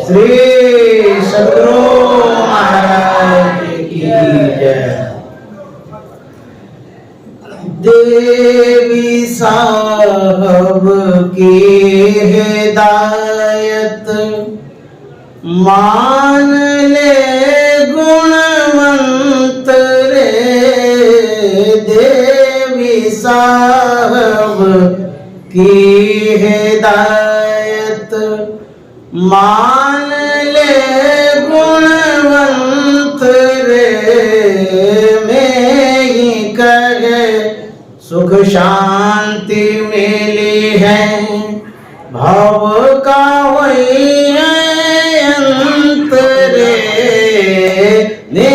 श्री सद्गुरु महाराज की जय। देवी साहब की हिदायत मान ले गुणवंत रे, देवी साहब की हिदायत मान ले गुणवंत रे, में ही कहे सुख शांति मिली है, भाव का वही अंत रे, ने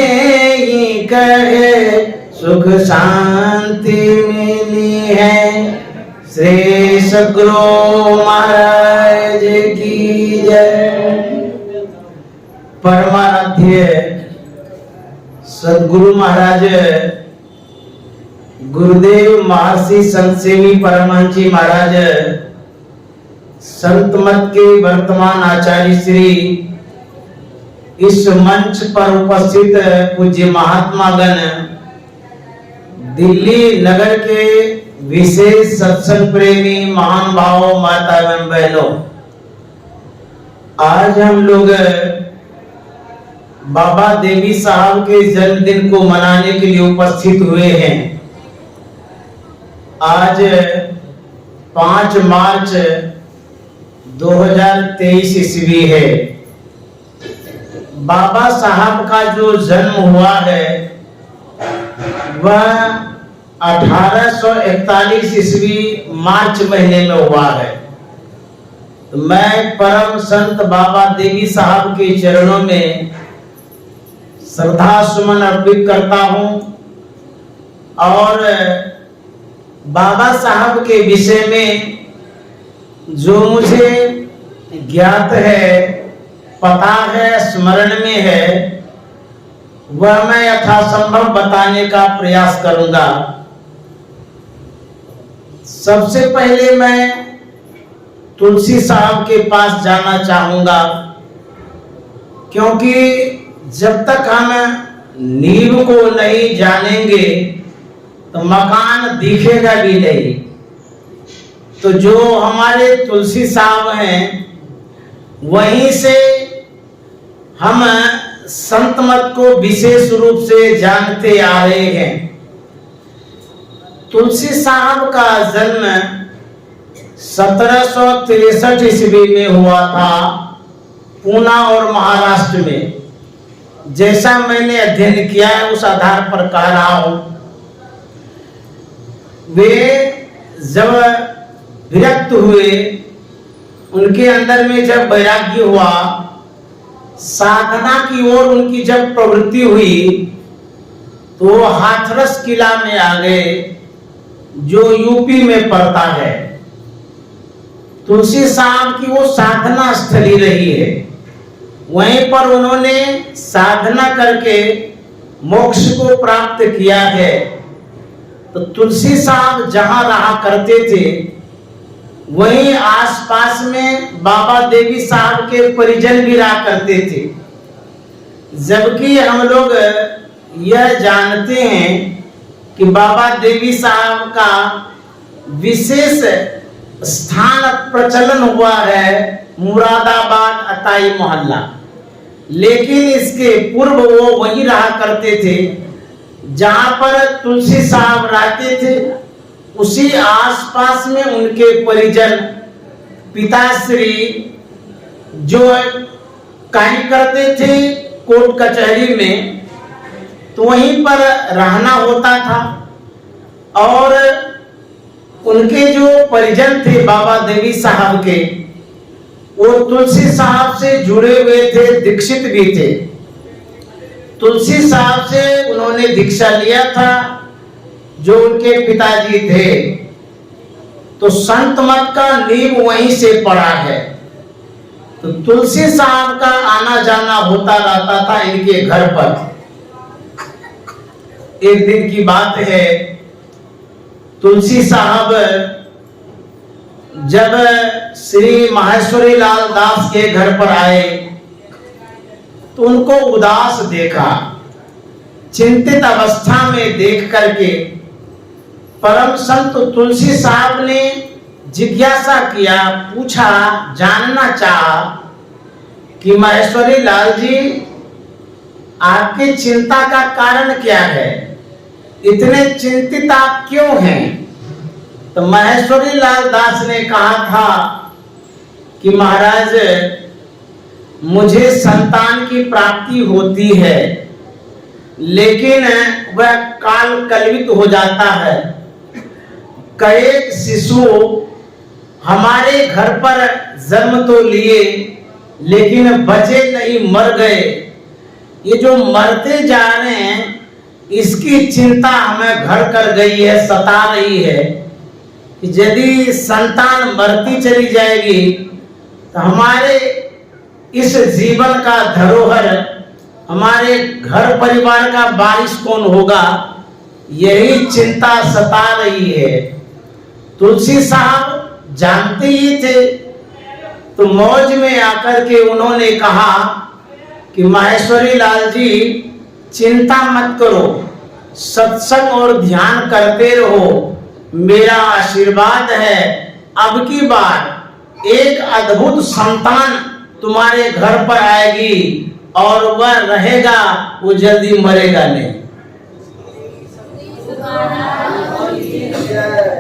ही कहे सुख शांति मिली है। श्री सद्गुरु महाराज की जय। परमाराध्य सद्गुरु महाराज गुरुदेव महर्षि संत सेवी परमहंस जी महाराज संत मत के वर्तमान आचार्य श्री इस मंच पर उपस्थित पूज्य महात्मा गण, दिल्ली नगर के विशेष सत्संग प्रेमी महान भाव माता एवं बहनों, आज हम लोग बाबा देवी साहब के जन्मदिन को मनाने के लिए उपस्थित हुए हैं। आज 5 मार्च 2023 ईस्वी है। बाबा साहब का जो जन्म हुआ है वह 1841 ईस्वी मार्च महीने में हुआ है। तो मैं परम संत बाबा देवी साहब के चरणों में श्रद्धा सुमन अर्पित करता हूं और बाबा साहब के विषय में जो मुझे ज्ञात है, पता है, स्मरण में है, वह मैं यथासंभव बताने का प्रयास करूंगा। सबसे पहले मैं तुलसी साहब के पास जाना चाहूंगा, क्योंकि जब तक हम नींव को नहीं जानेंगे तो मकान दिखेगा भी नहीं। तो जो हमारे तुलसी साहब हैं वहीं से हम संत मत को विशेष रूप से जानते आ रहे हैं। तुलसी साहब का जन्म 1763 ईस्वी में हुआ था पूना और महाराष्ट्र में। जैसा मैंने अध्ययन किया है उस आधार पर कह रहा हूं। वे जब विरक्त हुए, उनके अंदर में जब वैराग्य हुआ, साधना की ओर उनकी जब प्रवृत्ति हुई, तो वो हाथरस किला में आ गए जो यूपी में पड़ता है। तुलसी साहब की वो साधना स्थली रही है, वहीं पर उन्होंने साधना करके मोक्ष को प्राप्त किया है। तो तुलसी साहब जहां रहा करते थे वहीं आसपास में बाबा देवी साहब के परिजन भी रहा करते थे। जबकि हम लोग यह जानते हैं कि बाबा देवी साहब का विशेष स्थान प्रचलन हुआ है मुरादाबाद अताई मोहल्ला, लेकिन इसके पूर्व वो वहीं रहा करते थे जहां पर तुलसी साहब रहते थे। उसी आसपास में उनके परिजन पिताश्री जो कार्य करते थे कोर्ट कचहरी में, तो वहीं पर रहना होता था। और उनके जो परिजन थे बाबा देवी साहब के, वो तुलसी साहब से जुड़े हुए थे, दीक्षित भी थे। तुलसी साहब से उन्होंने दीक्षा लिया था जो उनके पिताजी थे। तो संत मत का नींव वहीं से पड़ा है। तो तुलसी साहब का आना जाना होता रहता था इनके घर पर। एक दिन की बात है, तुलसी साहब जब श्री माहेश्वरी लाल दास के घर पर आए तो उनको उदास देखा। चिंतित अवस्था में देख करके परम संत तुलसी साहब ने जिज्ञासा किया, पूछा, जानना चाहा कि महेश्वरी लाल जी, आपकी चिंता का कारण क्या है? इतने चिंतित आप क्यों हैं? तो महेश्वरी लाल दास ने कहा था कि महाराज, मुझे संतान की प्राप्ति होती है, लेकिन वह काल कलवित हो जाता है। कई शिशु हमारे घर पर जन्म तो लिए, लेकिन बचे नहीं, मर गए। ये जो मरते जा रहे हैं, इसकी चिंता हमें घर कर गई है, सता रही है कि यदि संतान मरती चली जाएगी तो हमारे इस जीवन का धरोहर, हमारे घर परिवार का वारिस कौन होगा? यही चिंता सता रही है। तुलसी साहब जानते ही थे, तो मौज में आकर के उन्होंने कहा कि महेश्वरी लाल जी, चिंता मत करो, सत्संग और ध्यान करते रहो, मेरा आशीर्वाद है, अब की बार एक अद्भुत संतान तुम्हारे घर पर आएगी और वह रहेगा, वो जल्दी मरेगा नहीं।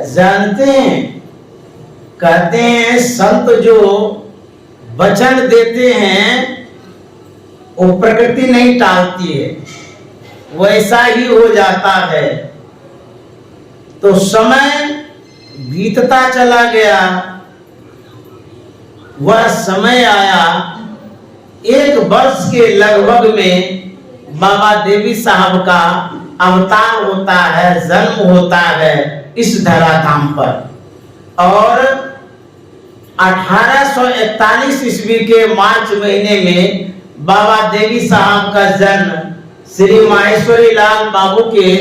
जानते हैं, कहते हैं संत जो वचन देते हैं वो प्रकृति नहीं टालती है, वैसा ही हो जाता है। तो समय बीतता चला गया, वह समय आया, 1 वर्ष के लगभग में बाबा देवी साहब का अवतार होता है, जन्म होता है इस धराधाम पर। और 1841 ईस्वी के मार्च महीने में बाबा देवी साहब का जन्म श्री माहेश्वरी लाल बाबू के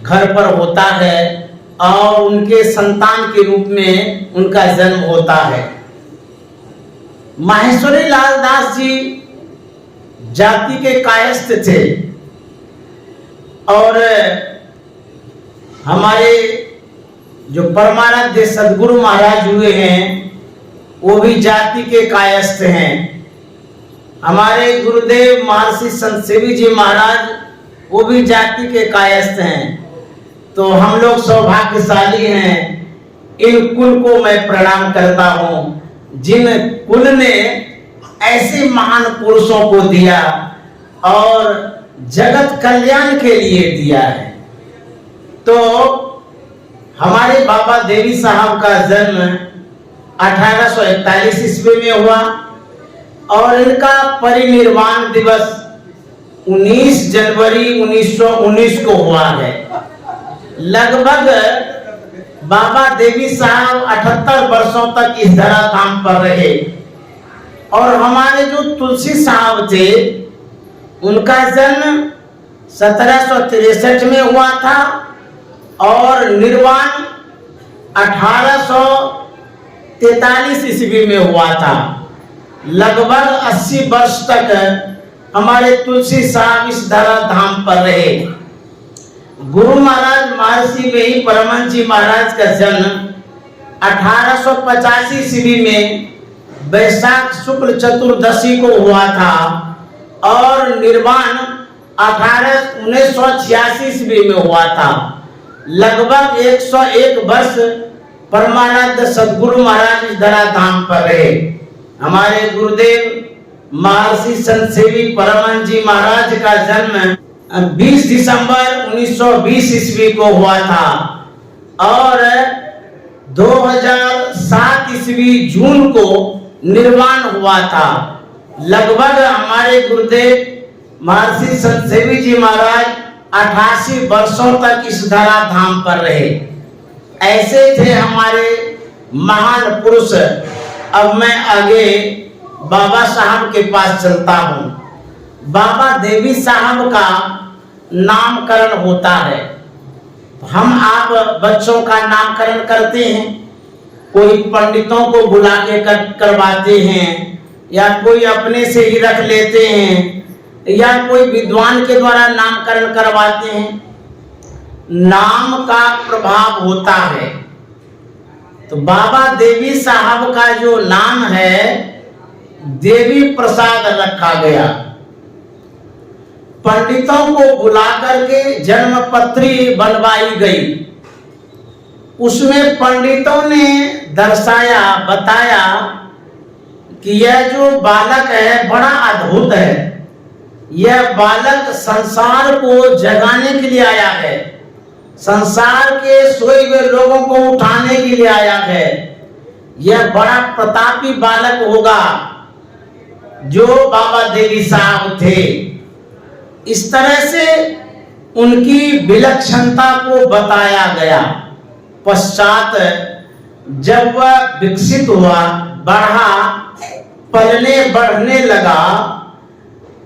घर पर होता है और उनके संतान के रूप में उनका जन्म होता है। माहेश्वरी लाल दास जी जाति के कायस्थ थे और हमारे जो परमाराध्य सदगुरु महाराज हुए हैं वो भी जाति के कायस्थ हैं। हमारे गुरुदेव महर्षि संत सेवी जी महाराज वो भी जाति के कायस्थ हैं। तो हम लोग सौभाग्यशाली हैं, इन कुल को मैं प्रणाम करता हूँ जिन कुल ने ऐसे महान पुरुषों को दिया और जगत कल्याण के लिए दिया है। तो हमारे बाबा देवी साहब का जन्म 1841 ईस्वी में हुआ और इनका परिनिर्वाण दिवस 19 जनवरी 1919 को हुआ है। लगभग बाबा देवी साहब 78 वर्षों तक इस धराधाम पर रहे और हमारे जो तुलसी साहब थे उनका जन्म 1763 में हुआ था और निर्वाण 1843 ईस्वी में हुआ था। लगभग 80 वर्ष तक हमारे तुलसी साहब इस धराधाम पर रहे। गुरु महाराज महर्षि में ही परमहंस जी महाराज का जन्म 1885 ईस्वी में वैशाख शुक्ल चतुर्दशी को हुआ था और निर्वाण 1986 ईस्वी में हुआ था। लगभग 101 वर्ष परमानंद सदगुरु महाराज इस धराधाम पर रहे। हमारे गुरुदेव महर्षि संत सेवी परमहंस जी महाराज का जन्म 20 दिसंबर 1920 ईस्वी को हुआ था और 2007 ईस्वी जून को निर्वाण हुआ था। लगभग हमारे गुरुदेव महर्षि संत सेवी जी महाराज 88 वर्षों तक इस धराधाम पर रहे। ऐसे थे हमारे महान पुरुष। अब मैं आगे बाबा साहब के पास चलता हूँ। बाबा देवी साहब का नामकरण होता है। हम आप बच्चों का नामकरण करते हैं, कोई पंडितों को बुला के करवाते हैं या कोई अपने से ही रख लेते हैं। या कोई विद्वान के द्वारा नामकरण करवाते हैं। नाम का प्रभाव होता है। तो बाबा देवी साहब का जो नाम है देवी प्रसाद रखा गया। पंडितों को बुला करके जन्म पत्री बनवाई गई। उसमें पंडितों ने दर्शाया, बताया कि यह जो बालक है बड़ा अद्भुत है। यह बालक संसार को जगाने के लिए आया है, संसार के सोए हुए लोगों को उठाने के लिए आया है। यह बड़ा प्रतापी बालक होगा जो बाबा देवी साहब थे। इस तरह से उनकी विलक्षणता को बताया गया। पश्चात जब वह विकसित हुआ, बढ़ा, पलने बढ़ने लगा,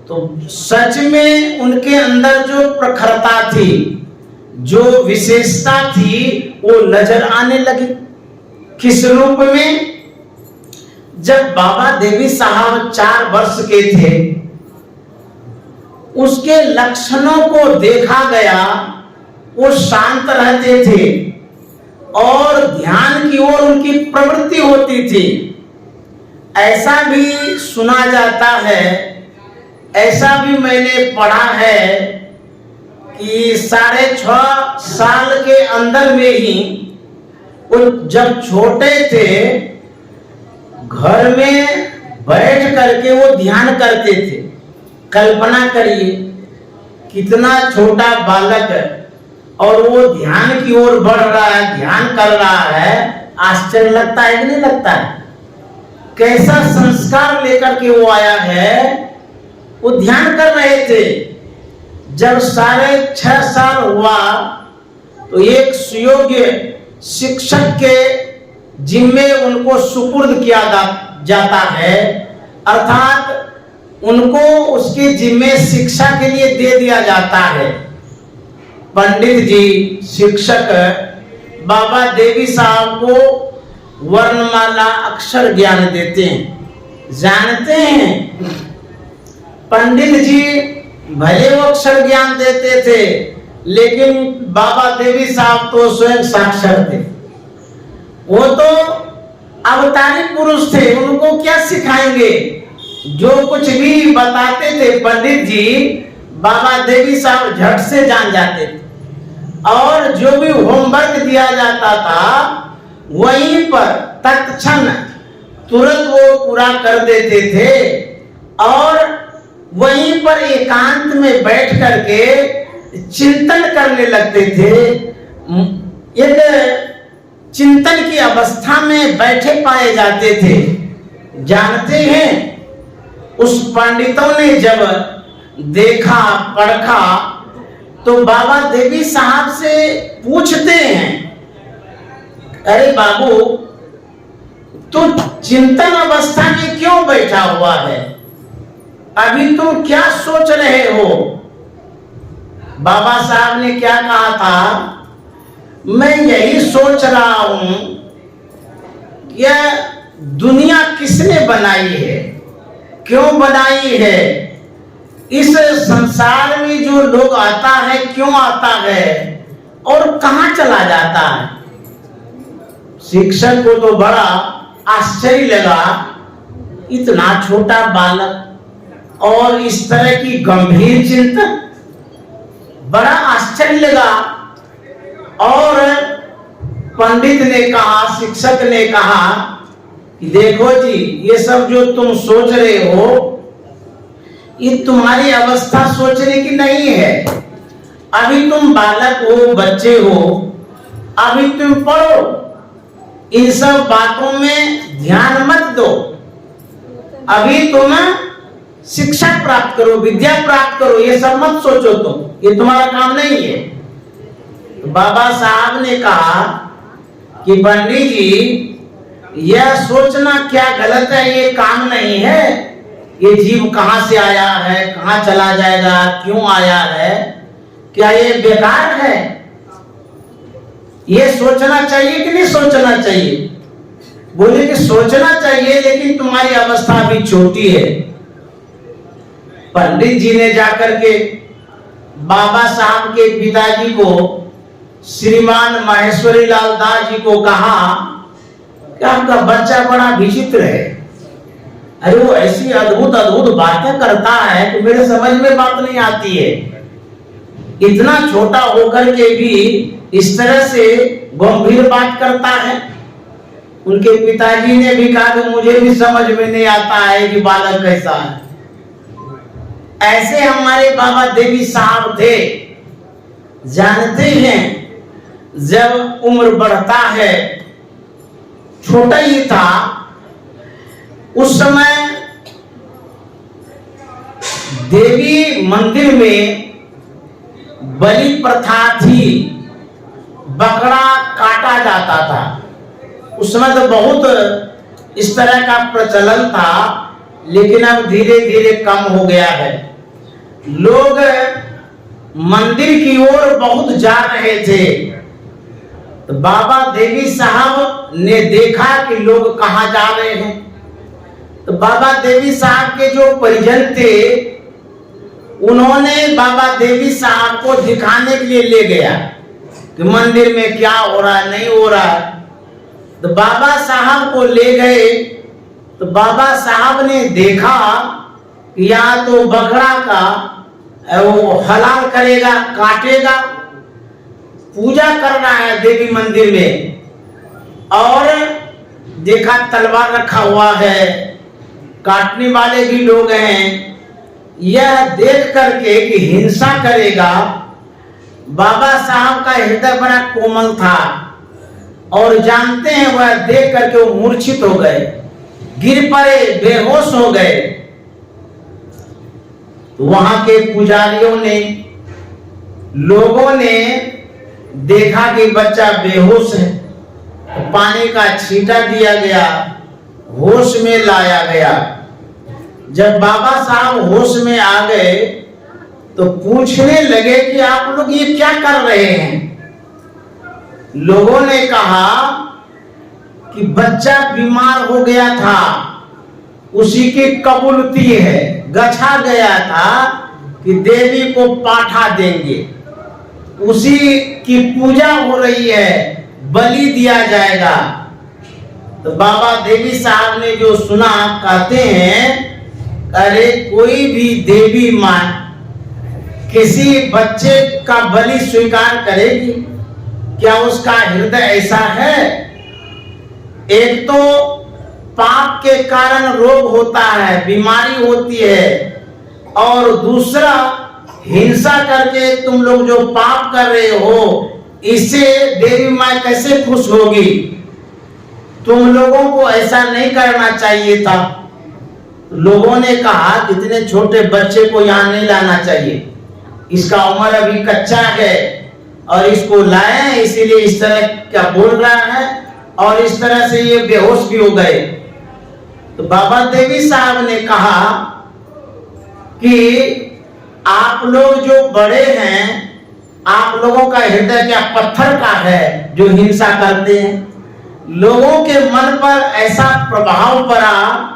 तो सच में उनके अंदर जो प्रखरता थी, जो विशेषता थी, वो नजर आने लगी। किस रूप में? जब बाबा देवी साहब 4 वर्ष के थे, उसके लक्षणों को देखा गया। वो शांत रहते थे और ध्यान की ओर उनकी प्रवृत्ति होती थी। ऐसा भी सुना जाता है, ऐसा भी मैंने पढ़ा है कि 6.5 साल के अंदर में ही वो जब छोटे थे, घर में बैठ करके वो ध्यान करते थे। कल्पना करिए, कितना छोटा बालक है और वो ध्यान की ओर बढ़ रहा है, ध्यान कर रहा है। आश्चर्य लगता है कि नहीं लगता है? कैसा संस्कार लेकर के वो आया है। वो ध्यान कर रहे थे। जब 6.5 साल हुआ तो एक सुयोग्य शिक्षक के जिम्मे उनको सुपुर्द किया जाता है, अर्थात उनको उसके जिम्मे शिक्षा के लिए दे दिया जाता है। पंडित जी, शिक्षक बाबा देवी साहब को वर्णमाला अक्षर ज्ञान देते हैं। जानते हैं, पंडित जी भले वो अक्षर ज्ञान देते थे, लेकिन बाबा देवी साहब तो स्वयं साक्षर थे। वो तो अवतारी पुरुष थे, उनको क्या सिखाएंगे? जो कुछ भी बताते थे पंडित जी, बाबा देवी साहब झट से जान जाते थे। और जो भी होमवर्क दिया जाता था वहीं पर तत्क्षण तुरंत वो पूरा कर देते थे और वहीं पर एकांत में बैठ करके चिंतन करने लगते थे। एक चिंतन की अवस्था में बैठे पाए जाते थे। जानते हैं, उस पंडितों ने जब देखा, पढ़ा, तो बाबा देवी साहब से पूछते हैं, अरे बाबू, तू चिंतन अवस्था में क्यों बैठा हुआ है? अभी तुम क्या सोच रहे हो? बाबा साहब ने क्या कहा था? मैं यही सोच रहा हूं कि दुनिया किसने बनाई है, क्यों बनाई है, इस संसार में जो लोग आता है क्यों आता है और कहां चला जाता है। शिक्षक को तो बड़ा आश्चर्य लगा, इतना छोटा बालक और इस तरह की गंभीर चिंतन, बड़ा आश्चर्य लगा। और पंडित ने कहा, शिक्षक ने कहा कि देखो जी, ये सब जो तुम सोच रहे हो, ये तुम्हारी अवस्था सोचने की नहीं है। अभी तुम बालक हो, बच्चे हो, अभी तुम पढ़ो, इन सब बातों में ध्यान मत दो। अभी तुम शिक्षा प्राप्त करो, विद्या प्राप्त करो, ये सब मत सोचो तुम, ये तुम्हारा काम नहीं है। तो बाबा साहब ने कहा कि पंडित जी, यह सोचना क्या गलत है, ये काम नहीं है। ये जीव कहां से आया है, कहां चला जाएगा, क्यों आया है, क्या ये बेकार है? ये सोचना चाहिए कि नहीं सोचना चाहिए? बोले कि सोचना चाहिए, लेकिन तुम्हारी अवस्था अभी छोटी है। पंडित जी ने जाकर के बाबा साहब के पिताजी को, श्रीमान महेश्वरी लाल दास जी को कहा कि आपका बच्चा बड़ा विचित्र है। अरे वो ऐसी अद्भुत अद्भुत बातें करता है कि मेरे समझ में बात नहीं आती है। इतना छोटा होकर के भी इस तरह से गंभीर बात करता है। उनके पिताजी ने भी कहा कि मुझे भी समझ में नहीं आता है कि बालक कैसा है। ऐसे हमारे बाबा देवी साहब थे। जानते हैं, जब उम्र बढ़ता है, छोटा ही था उस समय, देवी मंदिर में बलि प्रथा थी, बकरा काटा जाता था। उस समय तो बहुत इस तरह का प्रचलन था, लेकिन अब धीरे धीरे कम हो गया है। लोग मंदिर की ओर बहुत जा रहे थे, तो बाबा देवी साहब ने देखा कि लोग कहाँ जा रहे हैं। तो बाबा देवी साहब के जो परिजन थे, उन्होंने बाबा देवी साहब को दिखाने के लिए ले गया कि मंदिर में क्या हो रहा है, नहीं हो रहा है। तो बाबा साहब को ले गए, तो बाबा साहब ने देखा कि यहाँ तो बकरा का वो हलाल करेगा, काटेगा, पूजा करना है देवी मंदिर में। और देखा तलवार रखा हुआ है, काटने वाले भी लोग हैं। यह देख करके कि हिंसा करेगा, बाबा साहब का हृदय बड़ा कोमल था, और जानते हैं वह देख करके वो मूर्छित हो गए, गिर पड़े, बेहोश हो गए। वहां के पुजारियों ने, लोगों ने देखा कि बच्चा बेहोश है, तो पानी का छींटा दिया गया, होश में लाया गया। जब बाबा साहब होश में आ गए तो पूछने लगे कि आप लोग ये क्या कर रहे हैं। लोगों ने कहा कि बच्चा बीमार हो गया था, उसी की कबूलती है, गछा गया था कि देवी को पाठा देंगे, उसी की पूजा हो रही है, बलि दिया जाएगा। तो बाबा देवी साहब ने जो सुना, कहते हैं अरे कोई भी देवी मां किसी बच्चे का बलि स्वीकार करेगी क्या? उसका हृदय ऐसा है? एक तो पाप के कारण रोग होता है, बीमारी होती है, और दूसरा हिंसा करके तुम लोग जो पाप कर रहे हो, इससे देवी माँ कैसे खुश होगी? तुम लोगों को ऐसा नहीं करना चाहिए था। लोगों ने कहा इतने छोटे बच्चे को यहाँ नहीं लाना चाहिए, इसका उम्र अभी कच्चा है, और इसको लाए इसीलिए इस तरह क्या बोल रहा है, और इस तरह से ये बेहोश भी हो गए। तो बाबा देवी साहब ने कहा कि आप लोग जो बड़े हैं, आप लोगों का हृदय क्या पत्थर का है जो हिंसा करते हैं? लोगों के मन पर ऐसा प्रभाव पड़ा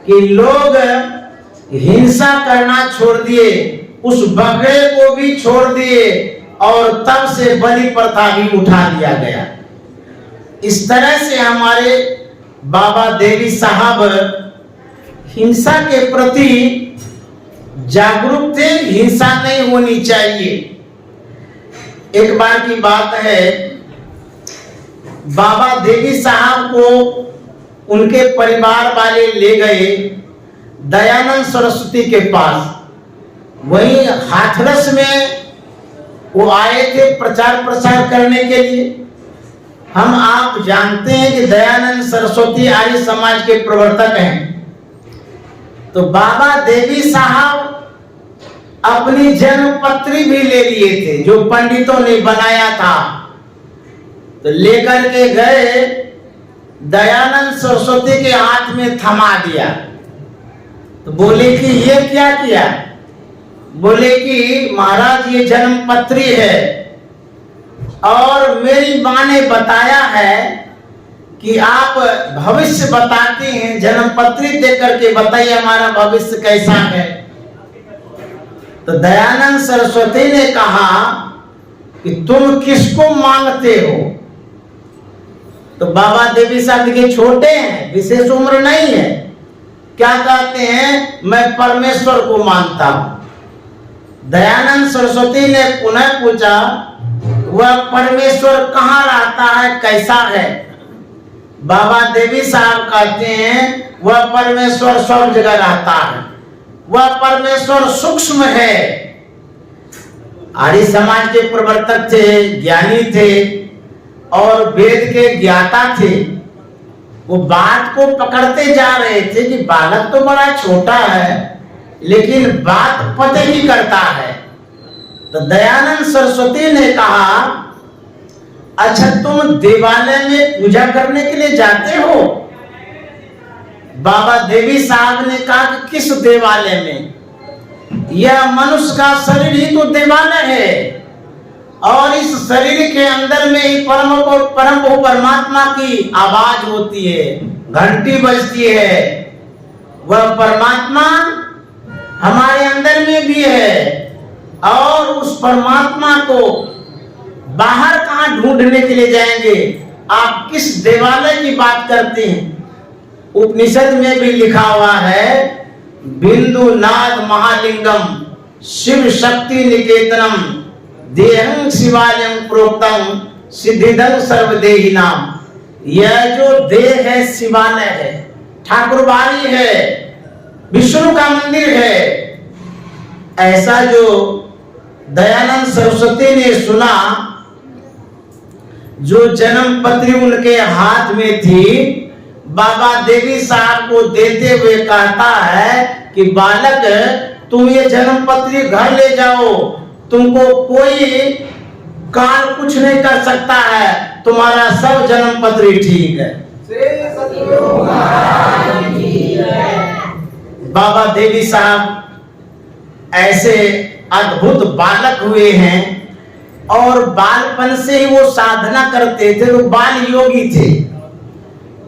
कि लोग हिंसा करना छोड़ दिए, उस बकरे को भी छोड़ दिए, और तब से बलि प्रथा भी उठा दिया गया। इस तरह से हमारे बाबा देवी साहब हिंसा के प्रति जागरूक थे, हिंसा नहीं होनी चाहिए। एक बार की बात है, बाबा देवी साहब को उनके परिवार वाले ले गए दयानंद सरस्वती के पास। वहीं हाथरस में वो आए थे प्रचार प्रसार करने के लिए। हम आप जानते हैं कि दयानंद सरस्वती आर्य समाज के प्रवर्तक हैं। तो बाबा देवी साहब अपनी जन्म पत्री भी ले लिए थे, जो पंडितों ने बनाया था। तो लेकर के गए, दयानंद सरस्वती के हाथ में थमा दिया। तो बोले कि ये क्या किया? बोले कि महाराज ये जन्म पत्री है, और मेरी माँ ने बताया है कि आप भविष्य बताते हैं, जन्म पत्री देख करके बताइए हमारा भविष्य कैसा है। तो दयानंद सरस्वती ने कहा कि तुम किसको मांगते हो? तो बाबा देवी साहब देखिए छोटे हैं, विशेष उम्र नहीं है, क्या कहते हैं, मैं परमेश्वर को मानता हूं। दयानंद सरस्वती ने पुनः पूछा, वह परमेश्वर कहाँ रहता है, कैसा है? बाबा देवी साहब कहते हैं वह परमेश्वर सब जगह रहता है, वह परमेश्वर सूक्ष्म है। आर्य समाज के प्रवर्तक थे, ज्ञानी थे और वेद के ज्ञाता थे। वो बात को पकड़ते जा रहे थे कि बालक तो बड़ा छोटा है लेकिन बात पते ही करता है। तो दयानंद सरस्वती ने कहा, अच्छा तुम देवालय में पूजा करने के लिए जाते हो? बाबा देवी साहब ने कहा कि किस देवालय में? यह मनुष्य का शरीर ही तो देवालय है और इस शरीर के अंदर में ही परम परमात्मा की आवाज होती है, घंटी बजती है। वह परमात्मा हमारे अंदर में भी है और उस परमात्मा को बाहर कहां ढूंढने के लिए जाएंगे? आप किस देवालय की बात करते हैं? उपनिषद में भी लिखा हुआ है, बिंदु नाग महालिंगम शिव शक्ति निकेतनम देहं शिवालयं प्रोक्तम सिद्धिदं सर्वदेही नाम। यह जो देह है शिवालय है, ठाकुरबाड़ी है, विष्णु का मंदिर है। ऐसा जो दयानंद सरस्वती ने सुना, जो जन्म पत्री उनके हाथ में थी, बाबा देवी साहब को देते हुए कहता है कि बालक तुम ये जन्म पत्री घर ले जाओ, तुमको कोई काल कुछ नहीं कर सकता है, तुम्हारा सब जन्म पत्री ठीक है। बाबा देवी साहब ऐसे अद्भुत बालक हुए हैं और बालपन से ही वो साधना करते थे। वो बाल योगी थे,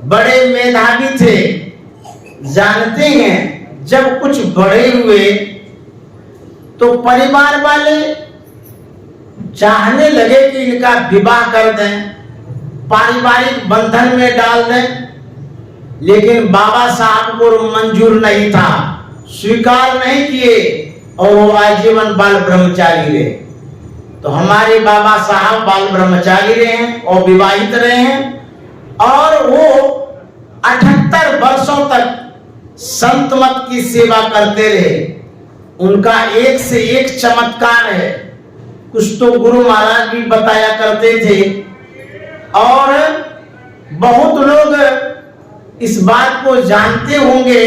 बड़े मेधावी थे। जानते हैं जब कुछ बड़े हुए तो परिवार वाले चाहने लगे कि इनका विवाह कर दें, पारिवारिक बंधन में डाल दें, लेकिन बाबा साहब को मंजूर नहीं था, स्वीकार नहीं किए और वो आजीवन बाल ब्रह्मचारी रहे। तो हमारे बाबा साहब बाल ब्रह्मचारी रहे हैं और विवाहित रहे हैं और वो 78 वर्षों तक संत मत की सेवा करते रहे। उनका एक से एक चमत्कार है, कुछ तो गुरु महाराज भी बताया करते थे और बहुत लोग इस बात को जानते होंगे,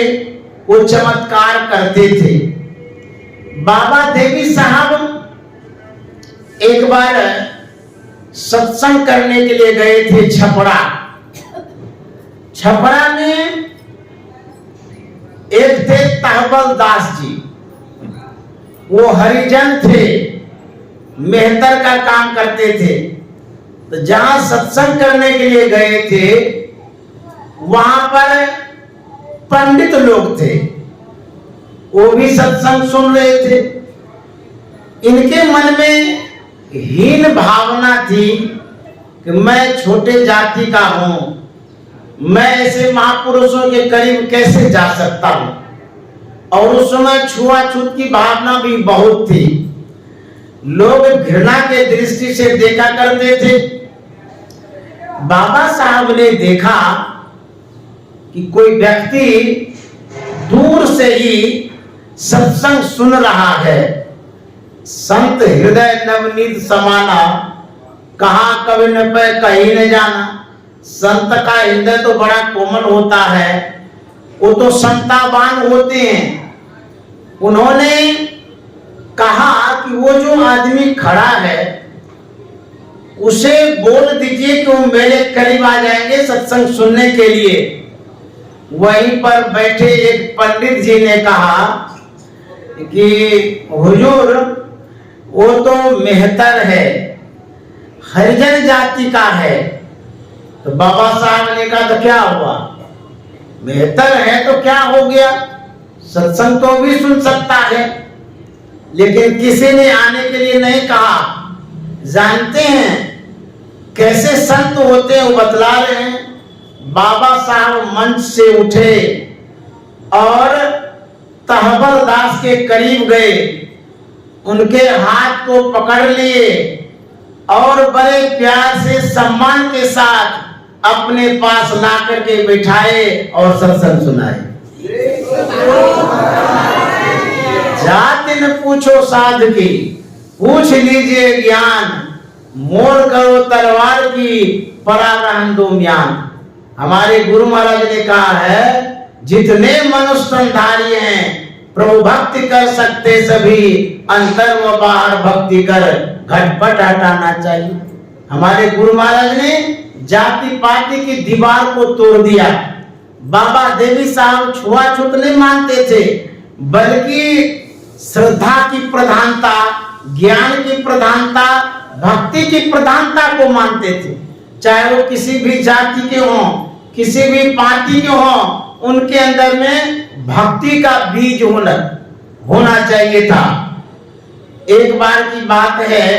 वो चमत्कार करते थे। बाबा देवी साहब एक बार सत्संग करने के लिए गए थे छपरा। छपरा में एक थे तहबल दास जी, वो हरिजन थे, मेहतर का काम करते थे। तो जहां सत्संग करने के लिए गए थे वहां पर पंडित लोग थे, वो भी सत्संग सुन रहे थे। इनके मन में हीन भावना थी कि मैं छोटे जाति का हूं, मैं ऐसे महापुरुषों के करीब कैसे जा सकता हूं। और उस समय छुआछूत की भावना भी बहुत थी, लोग घृणा के दृष्टि से देखा करते थे। बाबा साहब ने देखा कि कोई व्यक्ति दूर से ही सत्संग सुन रहा है। संत हृदय नवनीत समाना, कहा कभी न पे कहीं न जाना। संत का हृदय तो बड़ा कोमल होता है, वो तो संतावान होते हैं। उन्होंने कहा कि वो जो आदमी खड़ा है उसे बोल दीजिए कि वो मेरे करीब आ जाएंगे सत्संग सुनने के लिए। वहीं पर बैठे एक पंडित जी ने कहा कि हुजूर वो तो मेहतर है, हरिजन जाति का है। तो बाबा साहब ने कहा तो क्या हुआ, मेहतर है तो क्या हो गया, सत्संग तो भी सुन सकता है। लेकिन किसी ने आने के लिए नहीं कहा। जानते हैं कैसे संत होते हैं, वो बतला रहे हैं। बाबा साहब मंच से उठे और तहबल दास के करीब गए, उनके हाथ को पकड़ लिए और बड़े प्यार से सम्मान के साथ अपने पास ला करके बिठाए और सत्संग सुनाए। जाति न पूछो साध की, पूछ लीजिए ज्ञान, मोड़ करो तलवार की, परा रहन दो म्यान। हमारे गुरु महाराज ने कहा है, जितने मनुष्य तनधारी हैं प्रभु भक्ति कर सकते सभी, अंतर व बाहर भक्ति कर घटपट हटाना चाहिए। हमारे गुरु महाराज ने जाति पाति की दीवार को तोड़ दिया। बाबा देवी साहब छुआछूत नहीं मानते थे, बल्कि श्रद्धा की प्रधानता, ज्ञान की प्रधानता, भक्ति की प्रधानता को मानते थे। चाहे वो किसी भी जाति के हों, किसी भी पार्टी के हों, उनके अंदर में भक्ति का बीज होना चाहिए था। एक बार की बात है,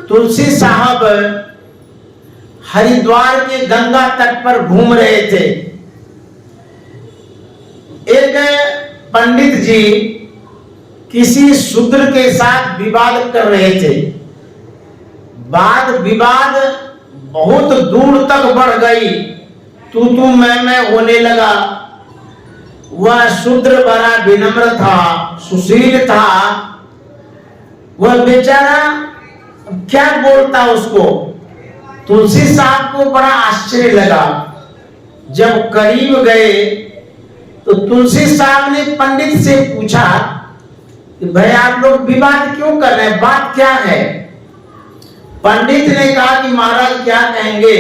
तुलसी साहब हरिद्वार के गंगा तट पर घूम रहे थे। एक पंडित जी किसी शूद्र के साथ विवाद कर रहे थे। वाद विवाद बहुत दूर तक बढ़ गई, तू मैं होने लगा। वह शूद्र बड़ा विनम्र था, सुशील था, वह बेचारा क्या बोलता उसको। तुलसी साहब को बड़ा आश्चर्य लगा। जब करीब गए तो तुलसी साहब ने पंडित से पूछा कि भाई आप लोग विवाद क्यों कर रहे हैं, बात क्या है। पंडित ने कहा कि महाराज क्या कहेंगे,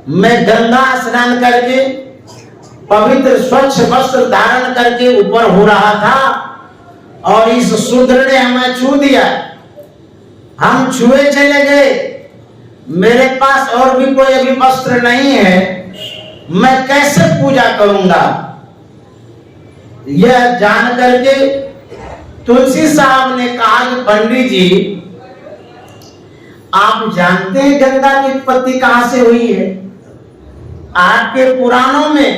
मैं गंगा स्नान करके पवित्र स्वच्छ वस्त्र धारण करके ऊपर हो रहा था और इस शूद्र ने हमें छू दिया, हम छुए चले गए, मेरे पास और भी कोई अभी वस्त्र नहीं है, मैं कैसे पूजा करूंगा। यह जान करके तुलसी साहब ने कहा कि पंडित जी आप जानते हैं गंगा की उत्पत्ति कहां से हुई है। आपके पुराणों में,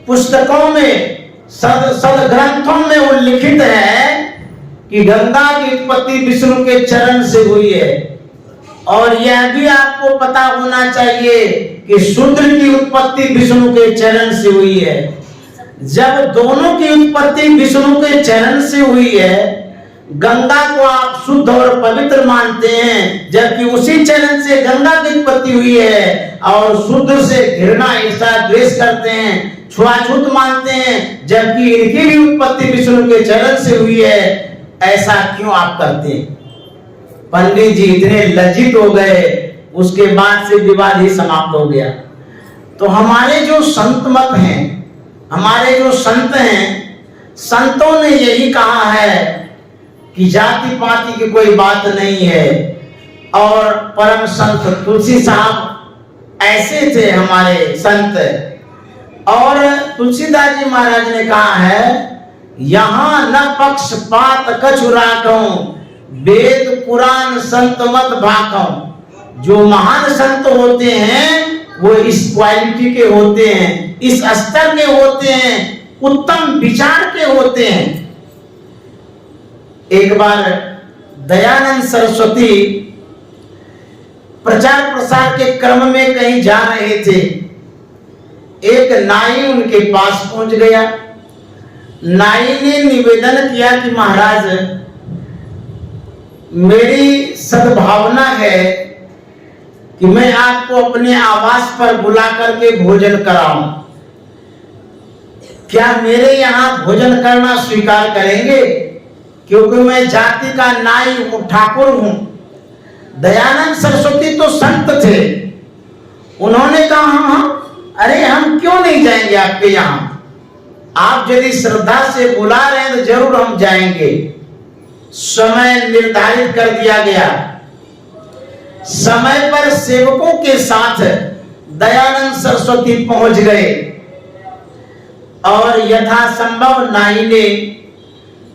पुस्तकों में, सद ग्रंथों में उल्लिखित है कि गंगा की उत्पत्ति विष्णु के चरण से हुई है। और यह भी आपको पता होना चाहिए कि शूद्र की उत्पत्ति विष्णु के चरण से हुई है। जब दोनों की उत्पत्ति विष्णु के चरण से हुई है, गंगा को आप शुद्ध और पवित्र मानते हैं, जबकि उसी चरण से गंगा की उत्पत्ति हुई है, और शूद्र से घृणा ईर्ष्या द्वेष करते हैं, छुआछूत मानते हैं, जबकि इनकी भी उत्पत्ति विष्णु के चरण से हुई है। ऐसा क्यों आप करते हैं। पंडित जी इतने लज्जित हो गए, उसके बाद से विवाद ही समाप्त हो गया। तो हमारे जो संत मत हैं, हमारे जो संत हैं, संतों ने यही कहा है कि जाति पाति की कोई बात नहीं है। और परम संत तुलसी साहब ऐसे थे हमारे संत। और तुलसीदास जी महाराज ने कहा है, यहाँ न पक्षपात कछु राखऊं, वेद पुराण संत मत भाखऊं। जो महान संत होते हैं वो इस क्वालिटी के होते हैं, इस स्तर के होते हैं, उत्तम विचार के होते हैं। एक बार दयानंद सरस्वती प्रचार प्रसार के क्रम में कहीं जा रहे थे। एक नाई उनके पास पहुंच गया। नाई ने निवेदन किया कि महाराज मेरी सद्भावना है कि मैं आपको अपने आवास पर बुला करके भोजन कराऊं, क्या मेरे यहाँ भोजन करना स्वीकार करेंगे, क्योंकि मैं जाति का नाई हूं, ठाकुर हूं। दयानंद सरस्वती तो संत थे, उन्होंने कहा हाँ, अरे हम क्यों नहीं जाएंगे आपके यहाँ, आप यदि श्रद्धा से बुला रहे हैं तो जरूर हम जाएंगे। समय निर्धारित कर दिया गया। समय पर सेवकों के साथ दयानंद सरस्वती पहुंच गए और यथासंभव नाई ने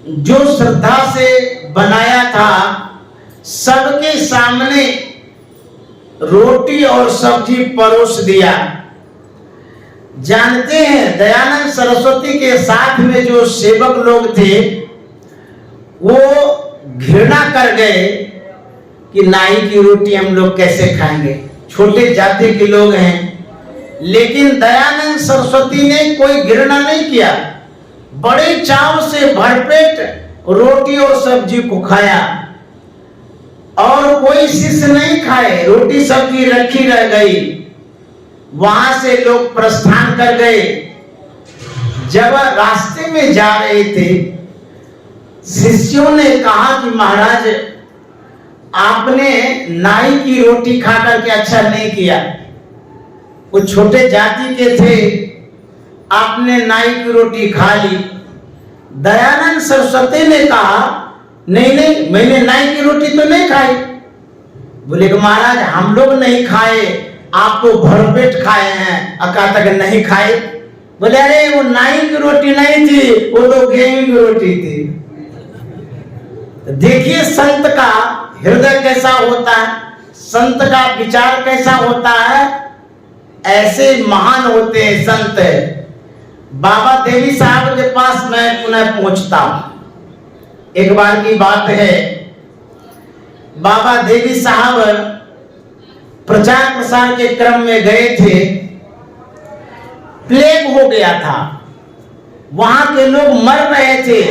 जो श्रद्धा से बनाया था, सबके सामने रोटी और सब्जी परोस दिया। जानते हैं दयानंद सरस्वती के साथ में जो सेवक लोग थे वो घृणा कर गए कि नाई की रोटी हम लोग कैसे खाएंगे, छोटे जाति के लोग हैं। लेकिन दयानंद सरस्वती ने कोई घृणा नहीं किया, बड़े चाव से भरपेट रोटी और सब्जी को खाया। और कोई शिष्य नहीं खाए, रोटी सब्जी रखी रह गई। वहां से लोग प्रस्थान कर गए। जब रास्ते में जा रहे थे, शिष्यों ने कहा कि महाराज आपने नाई की रोटी खा करके अच्छा नहीं किया, वो छोटे जाति के थे, आपने नाई की रोटी खा ली। दयानंद सरस्वती ने कहा नहीं नहीं, मैंने नाई की रोटी तो नहीं खाई। बोले कि महाराज हम लोग नहीं खाए, आप तो भरपेट खाए हैं, अका तक नहीं खाए। बोले अरे वो नाई की रोटी नहीं थी, वो तो गेहूं की रोटी थी। देखिए संत का हृदय कैसा होता है, संत का विचार कैसा होता है। ऐसे महान होते हैं संत। बाबा देवी साहब के पास मैं पुनः पहुंचता हूं। एक बार की बात है, बाबा देवी साहब प्रचार प्रसार के क्रम में गए थे, प्लेग हो गया था, वहां के लोग मर रहे थे।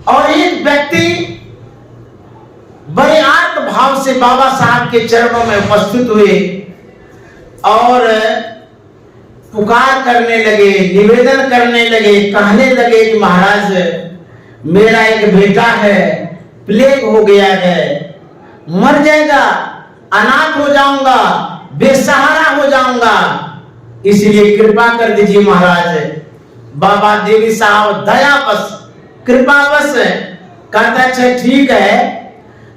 और एक व्यक्ति बड़े आर्त भाव से बाबा साहब के चरणों में उपस्थित हुए और पुकार करने लगे, निवेदन करने लगे, कहने लगे कि महाराज मेरा एक बेटा है, प्लेग हो गया है, मर जाएगा, अनाथ हो जाऊंगा, बेसहारा हो जाऊंगा, इसलिए कृपा कर दीजिए महाराज। बाबा देवी साहब दयावश कृपावश कहता अच्छा ठीक है,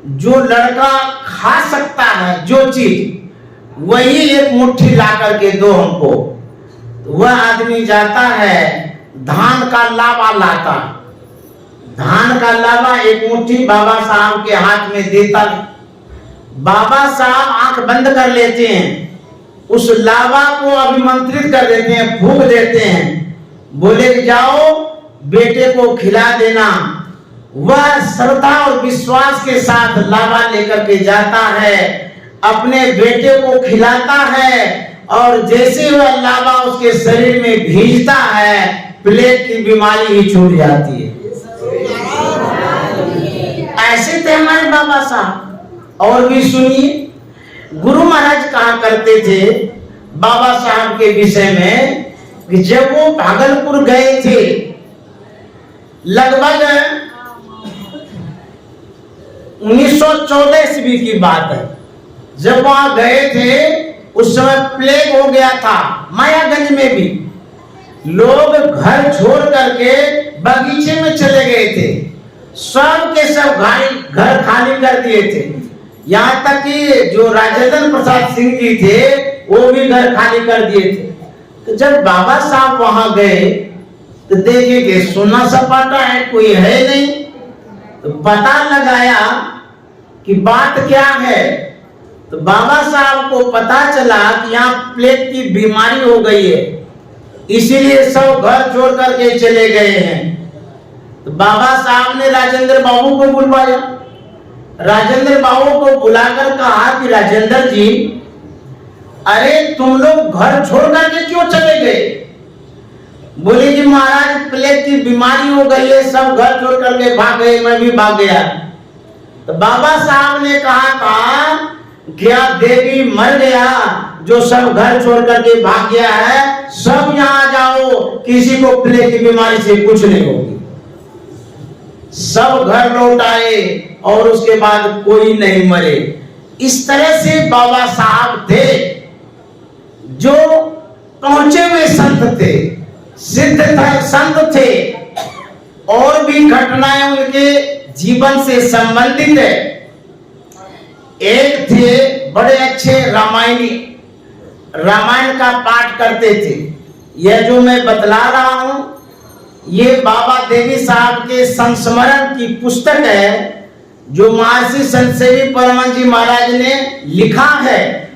जो लड़का खा सकता है जो चीज वही एक मुट्ठी ला करके दो हमको। तो वह आदमी जाता है, धान का लावा लाता, धान का लावा एक मुट्ठी बाबा साहब के हाथ में देता। बाबा साहब आंख बंद कर लेते हैं, उस लावा को अभिमंत्रित कर देते हैं, फूंक देते हैं, बोले कि जाओ बेटे को खिला देना। वह श्रद्धा और विश्वास के साथ लावा लेकर के जाता है, अपने बेटे को खिलाता है और जैसे वह लावा उसके शरीर में भीजता है, प्लेग की बीमारी ही छूट जाती है। ऐसे थे हमारे बाबा साहब। और भी सुनिए, गुरु महाराज कहा करते थे बाबा साहब के विषय में कि जब वो भागलपुर गए थे, लगभग 1914 ईस्वी की बात है, जब वहां गए थे उस समय प्लेग हो गया था। मायागंज में भी लोग घर छोड़ करके बगीचे में चले गए थे, सब के सब घर खाली कर दिए थे। यहाँ तक कि जो राजेंद्र प्रसाद सिंह जी थे वो भी घर खाली कर दिए थे। तो जब बाबा साहब वहां गए तो देखे कि सोना सपाटा है, कोई है नहीं। तो पता लगाया कि बात क्या है, तो बाबा साहब को पता चला कि यहाँ प्लेग की बीमारी हो गई है, इसीलिए सब घर छोड़ करके चले गए हैं। तो बाबा साहब ने राजेंद्र बाबू को बुलवाया। राजेंद्र बाबू को बुलाकर कहा कि राजेंद्र जी, अरे तुम लोग घर छोड़ करके क्यों चले गए? बोले कि महाराज प्लेग की बीमारी हो गई है, सब घर छोड़ करके भाग गए, मैं भी भाग गया। तो बाबा साहब ने कहा था क्या देवी मर गया, जो सब घर छोड़ करके भाग गया है, सब यहाँ जाओ, किसी को प्लेग की बीमारी से कुछ नहीं होगी। सब घर लौट आए और उसके बाद कोई नहीं मरे। इस तरह से बाबा साहब थे जो पहुंचे हुए संत थे, सिद्ध थे, संत थे। और भी घटनाएं उनके जीवन से संबंधित है। एक थे बड़े अच्छे रामायणी, रामायण का पाठ करते थे। यह जो मैं बतला रहा हूं ये बाबा देवी साहब के संस्मरण की पुस्तक है जो महर्षि संत सेवी परमहंस जी महाराज ने लिखा है।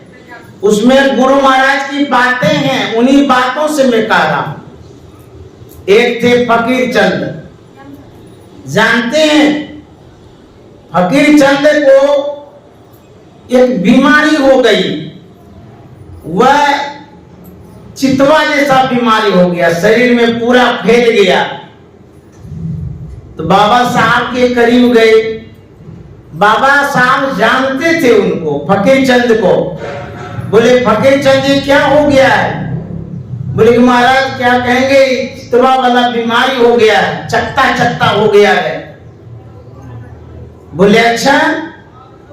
उसमें गुरु महाराज की बातें हैं, उन्हीं बातों से मैं कह रहा हूं। एक थे फकीर चंद, जानते हैं फकीर चंद को एक बीमारी हो गई, वह चितवा जैसा बीमारी हो गया, शरीर में पूरा फैल गया। तो बाबा साहब के करीब गए। बाबा साहब जानते थे उनको, फकीर चंद को। बोले फकीर चंद जी क्या हो गया है? बोले महाराज क्या कहेंगे, चितवा वाला बीमारी हो गया है, चकता चकता हो गया है। बोले अच्छा।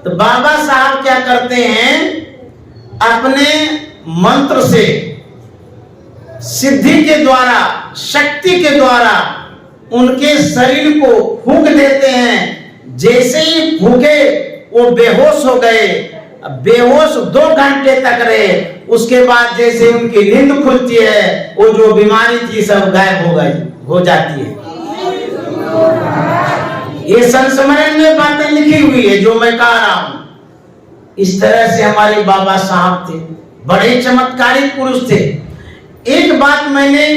तो बाबा साहब क्या करते हैं, अपने मंत्र से, सिद्धि के द्वारा, शक्ति के द्वारा उनके शरीर को फूंक देते हैं। जैसे ही फूंके वो बेहोश हो गए। बेहोश 2 घंटे तक रहे। उसके बाद जैसे उनकी नींद खुलती है, वो जो बीमारी थी सब गायब हो गई, हो जाती है। ये संस्मरण में बातें लिखी हुई है जो मैं कह रहा हूं। इस तरह से हमारे बाबा साहब थे, बड़े चमत्कारी पुरुष थे। एक बात मैंने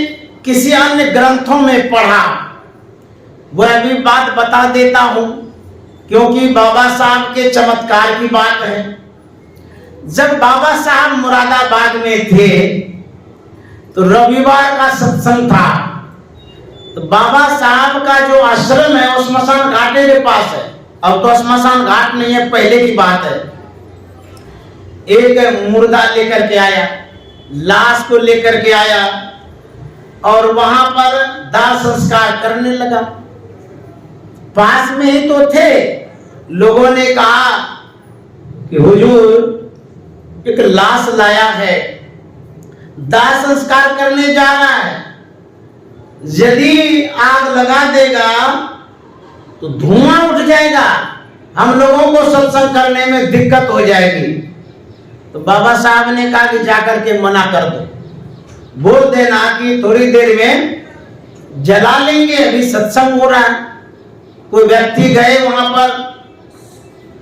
किसी अन्य ग्रंथों में पढ़ा, वह भी बात बता देता हूं क्योंकि बाबा साहब के चमत्कार की बात है। जब बाबा साहब मुरादाबाद में थे तो रविवार का सत्संग था। तो बाबा साहब का जो आश्रम है वो स्मशान घाट के पास है। अब तो स्मशान घाट नहीं है, पहले की बात है। एक मुर्दा लेकर के आया, लाश को लेकर के आया और वहां पर दाह संस्कार करने लगा। पास में ही तो थे। लोगों ने कहा कि हुजूर एक लाश लाया है, दाह संस्कार करने जा रहा है, यदि आग लगा देगा तो धुआं उठ जाएगा, हम लोगों को सत्संग करने में दिक्कत हो जाएगी। तो बाबा साहब ने कहा कि जाकर के मना कर दो, बोल देना कि थोड़ी देर में जला लेंगे, अभी सत्संग हो रहा है। कोई व्यक्ति गए वहां पर,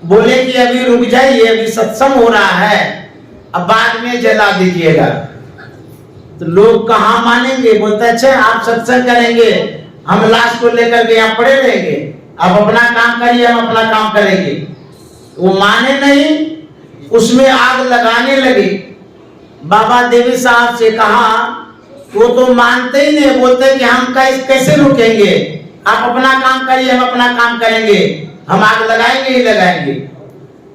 बोले कि अभी रुक जाइए, अभी सत्संग हो रहा है, अब बाद में जला दीजिएगा। तो लोग कहाँ मानेंगे? बोलते अच्छा आप सत्संग करेंगे, हम लाश को लेकर के यहाँ पड़े रहेंगे, आप अपना काम करिए, हम अपना काम करेंगे। वो माने नहीं, उसमें आग लगाने लगे। बाबा देवी साहब से कहा, वो तो मानते ही नहीं, बोलते कि हम कैसे रुकेंगे, आप अपना काम करिए, हम अपना काम करेंगे, हम आग लगाएंगे ही लगाएंगे।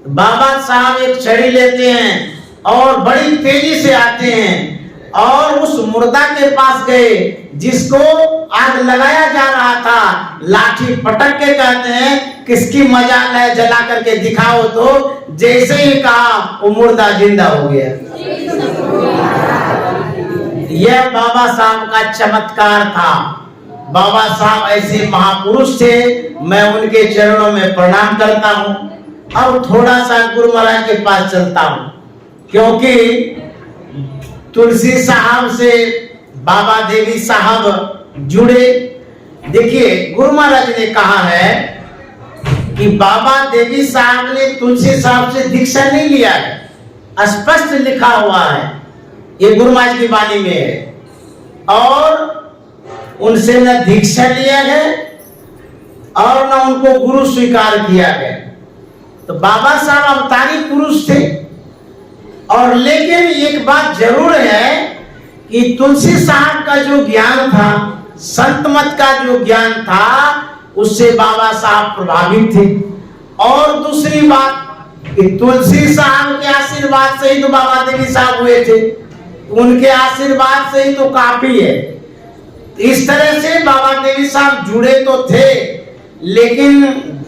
बाबा साहब एक छड़ी लेते हैं और बड़ी तेजी से आते हैं और उस मुर्दा के पास गए जिसको आग लगाया जा रहा था। लाठी पटक के कहते हैं किसकी मजाल है, जला करके दिखाओ। तो जैसे ही कहा वो मुर्दा जिंदा हो गया। यह बाबा साहब का चमत्कार था। बाबा साहब ऐसे महापुरुष थे, मैं उनके चरणों में प्रणाम करता हूँ। अब थोड़ा सा गुरु महाराज के पास चलता हूँ क्योंकि तुलसी साहब से बाबा देवी साहब जुड़े। देखिए गुरु महाराज ने कहा है कि बाबा देवी साहब ने तुलसी साहब से दीक्षा नहीं लिया है, स्पष्ट लिखा हुआ है, ये गुरु महाराज की वाणी में है। और उनसे न दीक्षा लिया है और न उनको गुरु स्वीकार किया गया। तो बाबा साहब अवतारी पुरुष थे। और लेकिन एक बात जरूर है कि तुलसी साहब का जो ज्ञान था, संत मत का जो ज्ञान था, उससे बाबा साहब प्रभावित थे। और दूसरी बात कि तुलसी साहब के आशीर्वाद से ही तो बाबा देवी साहब हुए थे, उनके आशीर्वाद से ही तो काफी है। इस तरह से बाबा देवी साहब जुड़े तो थे लेकिन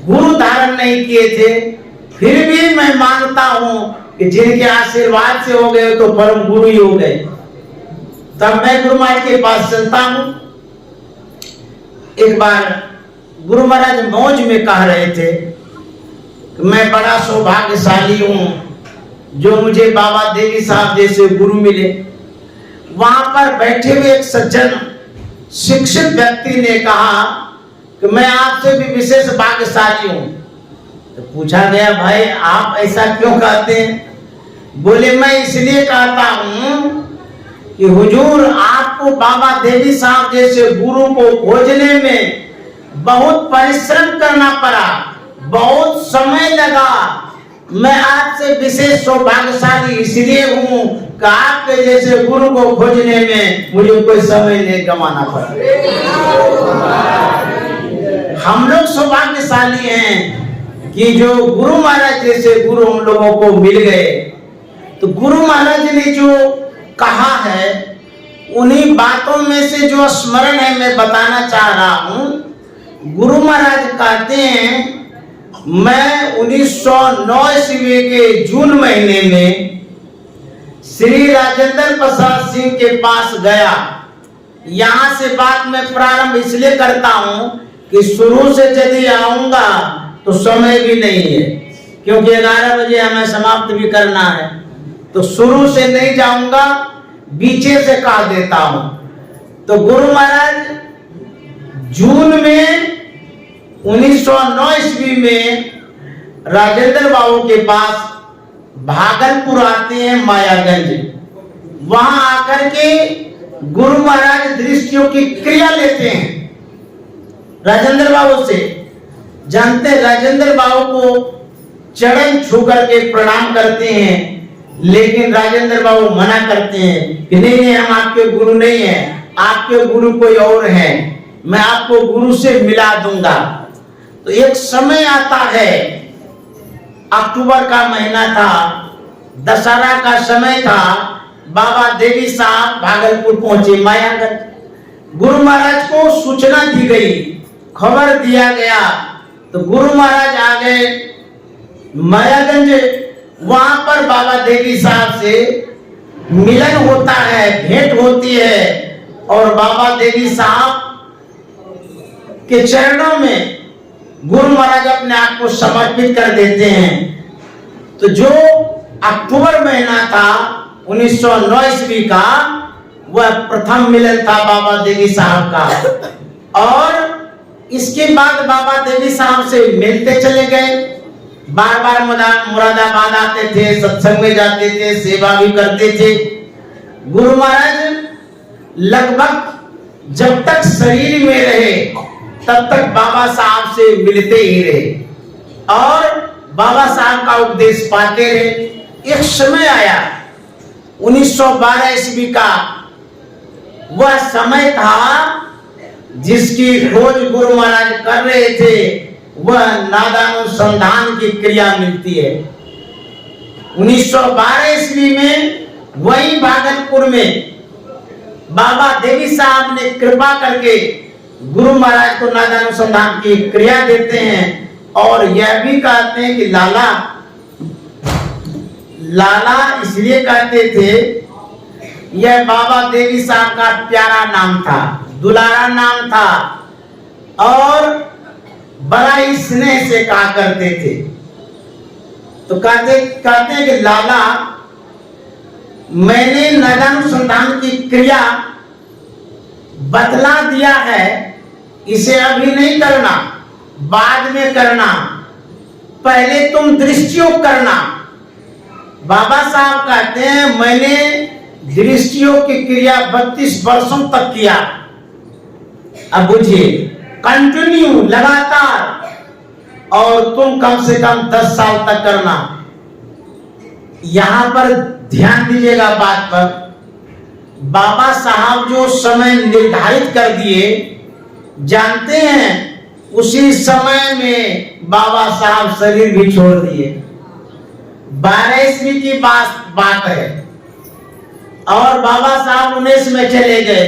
गुरु धारण नहीं किए थे। फिर भी मैं मानता हूं कि जिनके आशीर्वाद से हो गए तो परम गुरु ही हो गए। तब मैं गुरु महाराज के पास चलता हूं। एक बार गुरु महाराज मौज में कह रहे थे कि मैं बड़ा सौभाग्यशाली हूं जो मुझे बाबा देवी साहब जैसे गुरु मिले। वहां पर बैठे हुए एक सज्जन शिक्षित व्यक्ति ने कहा कि मैं आपसे भी विशेष भाग्यशाली हूं। तो पूछा गया, भाई आप ऐसा क्यों कहते हैं? बोले, मैं इसलिए कहता हूं कि हुजूर आपको बाबा देवी साहब जैसे गुरु को खोजने में बहुत परिश्रम करना पड़ा, बहुत समय लगा। मैं आपसे विशेष सौभाग्यशाली इसलिए हूं कि आपके जैसे गुरु को खोजने में मुझे कोई समय नहीं गंवाना पड़ा। हम लोग सौभाग्यशाली हैं कि जो गुरु महाराज जैसे गुरु हम लोगों को मिल गए। तो गुरु महाराज ने जो कहा है उन्हीं बातों में से जो स्मरण है मैं बताना चाह रहा हूं। गुरु महाराज कहते हैं, मैं 1909 ईस्वी के जून महीने में श्री राजेंद्र प्रसाद सिंह के पास गया। यहां से बात मैं प्रारंभ इसलिए करता हूं कि शुरू से यदि आऊंगा तो समय भी नहीं है, क्योंकि 11 बजे हमें समाप्त भी करना है। तो शुरू से नहीं जाऊंगा, बीचे से कह देता हूं। तो गुरु महाराज जून में 1909 ईस्वी में राजेंद्र बाबू के पास भागलपुर आते हैं, मायागंज। वहां आकर के गुरु महाराज दृष्टियों की क्रिया लेते हैं राजेंद्र बाबू से। जानते राजेंद्र बाबू को चरण छू करके प्रणाम करते हैं, लेकिन राजेंद्र बाबू मना करते हैं कि नहीं नहीं, हम आपके गुरु नहीं हैं, आपके गुरु कोई और हैं, मैं आपको गुरु से मिला दूंगा। तो एक समय आता है, अक्टूबर का महीना था, दशहरा का समय था। बाबा देवी साहब भागलपुर पहुंचे, मायागंज। गुरु महाराज को सूचना दी गई, खबर दिया गया। तो गुरु महाराज आ गए मायागंज। वहां पर बाबा देवी साहब से मिलन होता है, भेंट होती है, और बाबा देवी साहब के चरणों में गुरु महाराज अपने आप को समर्पित कर देते हैं। तो जो अक्टूबर महीना था 1909 ईस्वी का, वह प्रथम मिलन था बाबा देवी साहब का। और इसके बाद बाबा देवी साहब से मिलते चले गए, बार बार मुरादाबाद आते थे, सत्संग में जाते थे, सेवा भी करते थे। गुरु महाराज लगभग जब तक शरीर में रहे तब तक बाबा साहब से मिलते ही रहे और बाबा साहब का उपदेश पाते रहे। एक समय आया 1912 ईस्वी का, वह समय था जिसकी खोज गुरु महाराज कर रहे थे। वह नादानुसंधान की क्रिया मिलती है। 1912 ईस्वी में वही भागलपुर में बाबा देवी साहब ने कृपा करके गुरु महाराज को नादानुसंधान की क्रिया देते हैं और यह भी कहते हैं कि लाला लाला इसलिए कहते थे, यह बाबा देवी साहब का प्यारा नाम था, दुलारा नाम था और बड़ा ही स्नेह से कहा करते थे। तो कहते हैं कि लाला, मैंने नादानुसंधान की क्रिया बतला दिया है, इसे अभी नहीं करना, बाद में करना, पहले तुम दृष्टियोग करना। बाबा साहब कहते हैं, मैंने दृष्टियोग की क्रिया 32 वर्षों तक किया। अब बुझिए, कंटिन्यू, लगातार, और तुम कम से कम 10 साल तक करना। यहां पर ध्यान दीजिएगा बात पर। बाबा साहब जो समय निर्धारित कर दिए, जानते हैं उसी समय में बाबा साहब शरीर भी छोड़ दिए। 12 ईस्वी की बात है और बाबा साहब 19 में चले गए।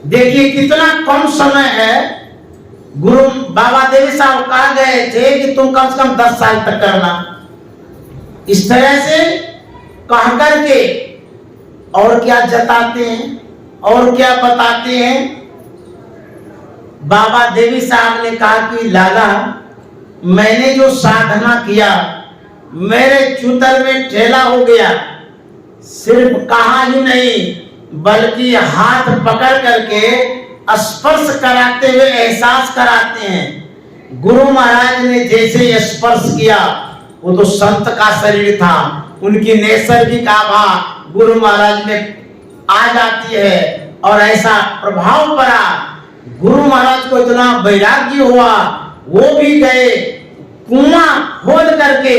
देखिए कितना कम समय है। गुरु बाबा देवी साहब कहा गए थे कि तुम कम से कम 10 साल तक करना। इस तरह से कह करके और क्या जताते हैं और क्या बताते हैं। बाबा देवी साहब ने कहा कि लाला, मैंने जो साधना किया, मेरे चूतल में ठेला हो गया। सिर्फ कहा ही नहीं, बल्कि हाथ पकड़ करके स्पर्श कराते हुए एहसास कराते हैं। गुरु महाराज ने जैसे स्पर्श किया, वो तो संत का शरीर था, उनकी नैसर्गिक आभा गुरु महाराज में आ जाती है और ऐसा प्रभाव पड़ा। गुरु महाराज को इतना वैराग्य हुआ, वो भी गए कुआं खोद करके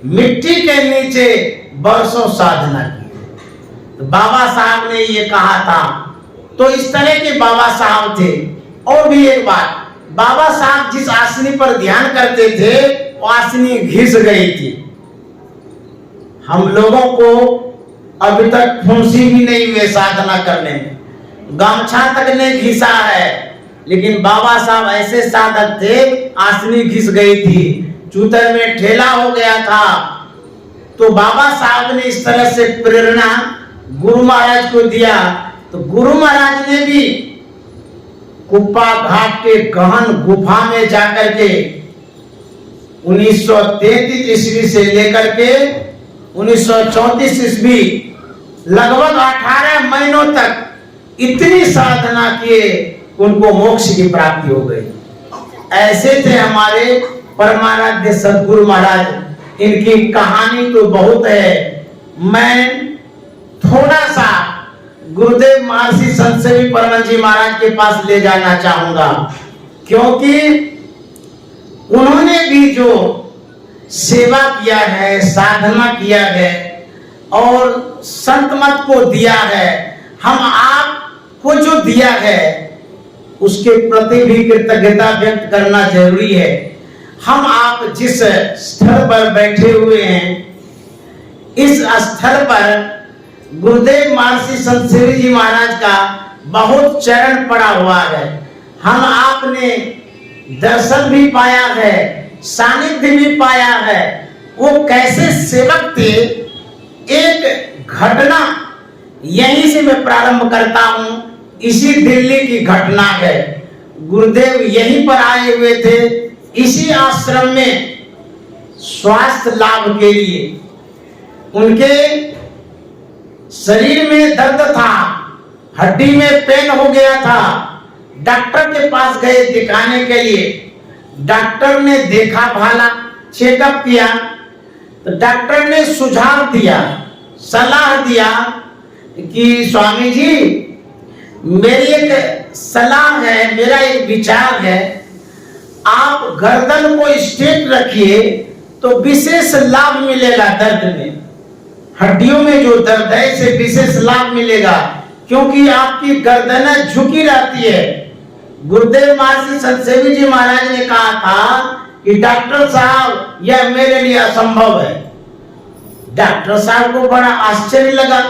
मिट्टी के नीचे बरसों साधना की। तो बाबा साहब ने ये कहा था। तो इस तरह के बाबा साहब थे। और भी एक बात, बाबा साहब जिस आसनी पर ध्यान करते थे वो आसनी घिस गई थी। हम लोगों को अभी तक फुंसी भी नहीं हुए साधना करने में, गमछा तक नहीं घिसा है, लेकिन बाबा साहब ऐसे साधक थे, आसनी घिस गई थी, चूतर में ठेला हो गया था। तो बाबा साहब ने इस तरह से प्रेरणा गुरु महाराज को दिया। तो गुरु महाराज ने भी कुप्पा घाट के गहन गुफा में जाकर के 1933 ईस्वी से लेकर के 1934 ईस्वी लगभग 18 महीनों तक इतनी साधना किए, उनको मोक्ष की प्राप्ति हो गई। ऐसे थे हमारे परमाराध्य सदगुरु महाराज। इनकी कहानी तो बहुत है। मैं थोड़ा सा गुरुदेव महर्षि संत सेवी परमहंस जी महाराज के पास ले जाना चाहूंगा, क्योंकि उन्होंने भी जो सेवा किया है, साधना किया है और संत मत को दिया है, हम आपको जो दिया है उसके प्रति भी कृतज्ञता व्यक्त करना जरूरी है। हम आप जिस स्थल पर बैठे हुए हैं, इस स्थल पर गुरुदेव महर्षि संत सेवी जी महाराज का बहुत चरण पड़ा हुआ है। हम आपने दर्शन भी पाया है, सानिध्य भी पाया है। वो कैसे सेवक थे, एक घटना यहीं से मैं प्रारंभ करता हूं। इसी दिल्ली की घटना है। गुरुदेव यहीं पर आए हुए थे, इसी आश्रम में स्वास्थ्य लाभ के लिए। उनके शरीर में दर्द था, हड्डी में पेन हो गया था। डॉक्टर के पास गए दिखाने के लिए। डॉक्टर ने देखा भाला, चेकअप किया, तो डॉक्टर ने सुझाव दिया, सलाह दिया कि स्वामी जी, मेरी एक सलाह है, मेरा एक विचार है, आप गर्दन को स्ट्रेट रखिए तो विशेष लाभ मिलेगा। दर्द में, हड्डियों में जो दर्द है, इसे विशेष लाभ मिलेगा, क्योंकि आपकी गर्दन झुकी रहती है। गुरुदेव महर्षि संत सेवी जी महाराज ने कहा था कि डॉक्टर साहब, यह मेरे लिए असंभव है। डॉक्टर साहब को बड़ा आश्चर्य लगा।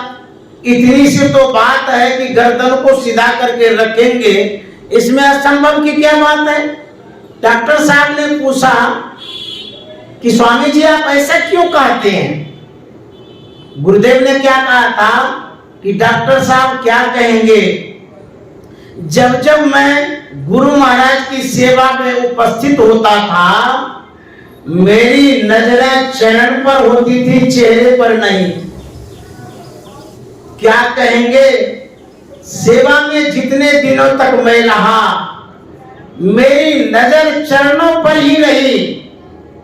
इतनी सी तो बात है कि गर्दन को सीधा करके रखेंगे, इसमें असंभव की क्या बात है। डॉक्टर साहब ने पूछा कि स्वामी जी आप ऐसा क्यों कहते हैं। गुरुदेव ने क्या कहा था कि डॉक्टर साहब क्या कहेंगे, जब जब मैं गुरु महाराज की सेवा में उपस्थित होता था, मेरी नजरें चरण पर होती थी, चेहरे पर नहीं। क्या कहेंगे, सेवा में जितने दिनों तक मैं रहा, मेरी नजर चरणों पर ही रही,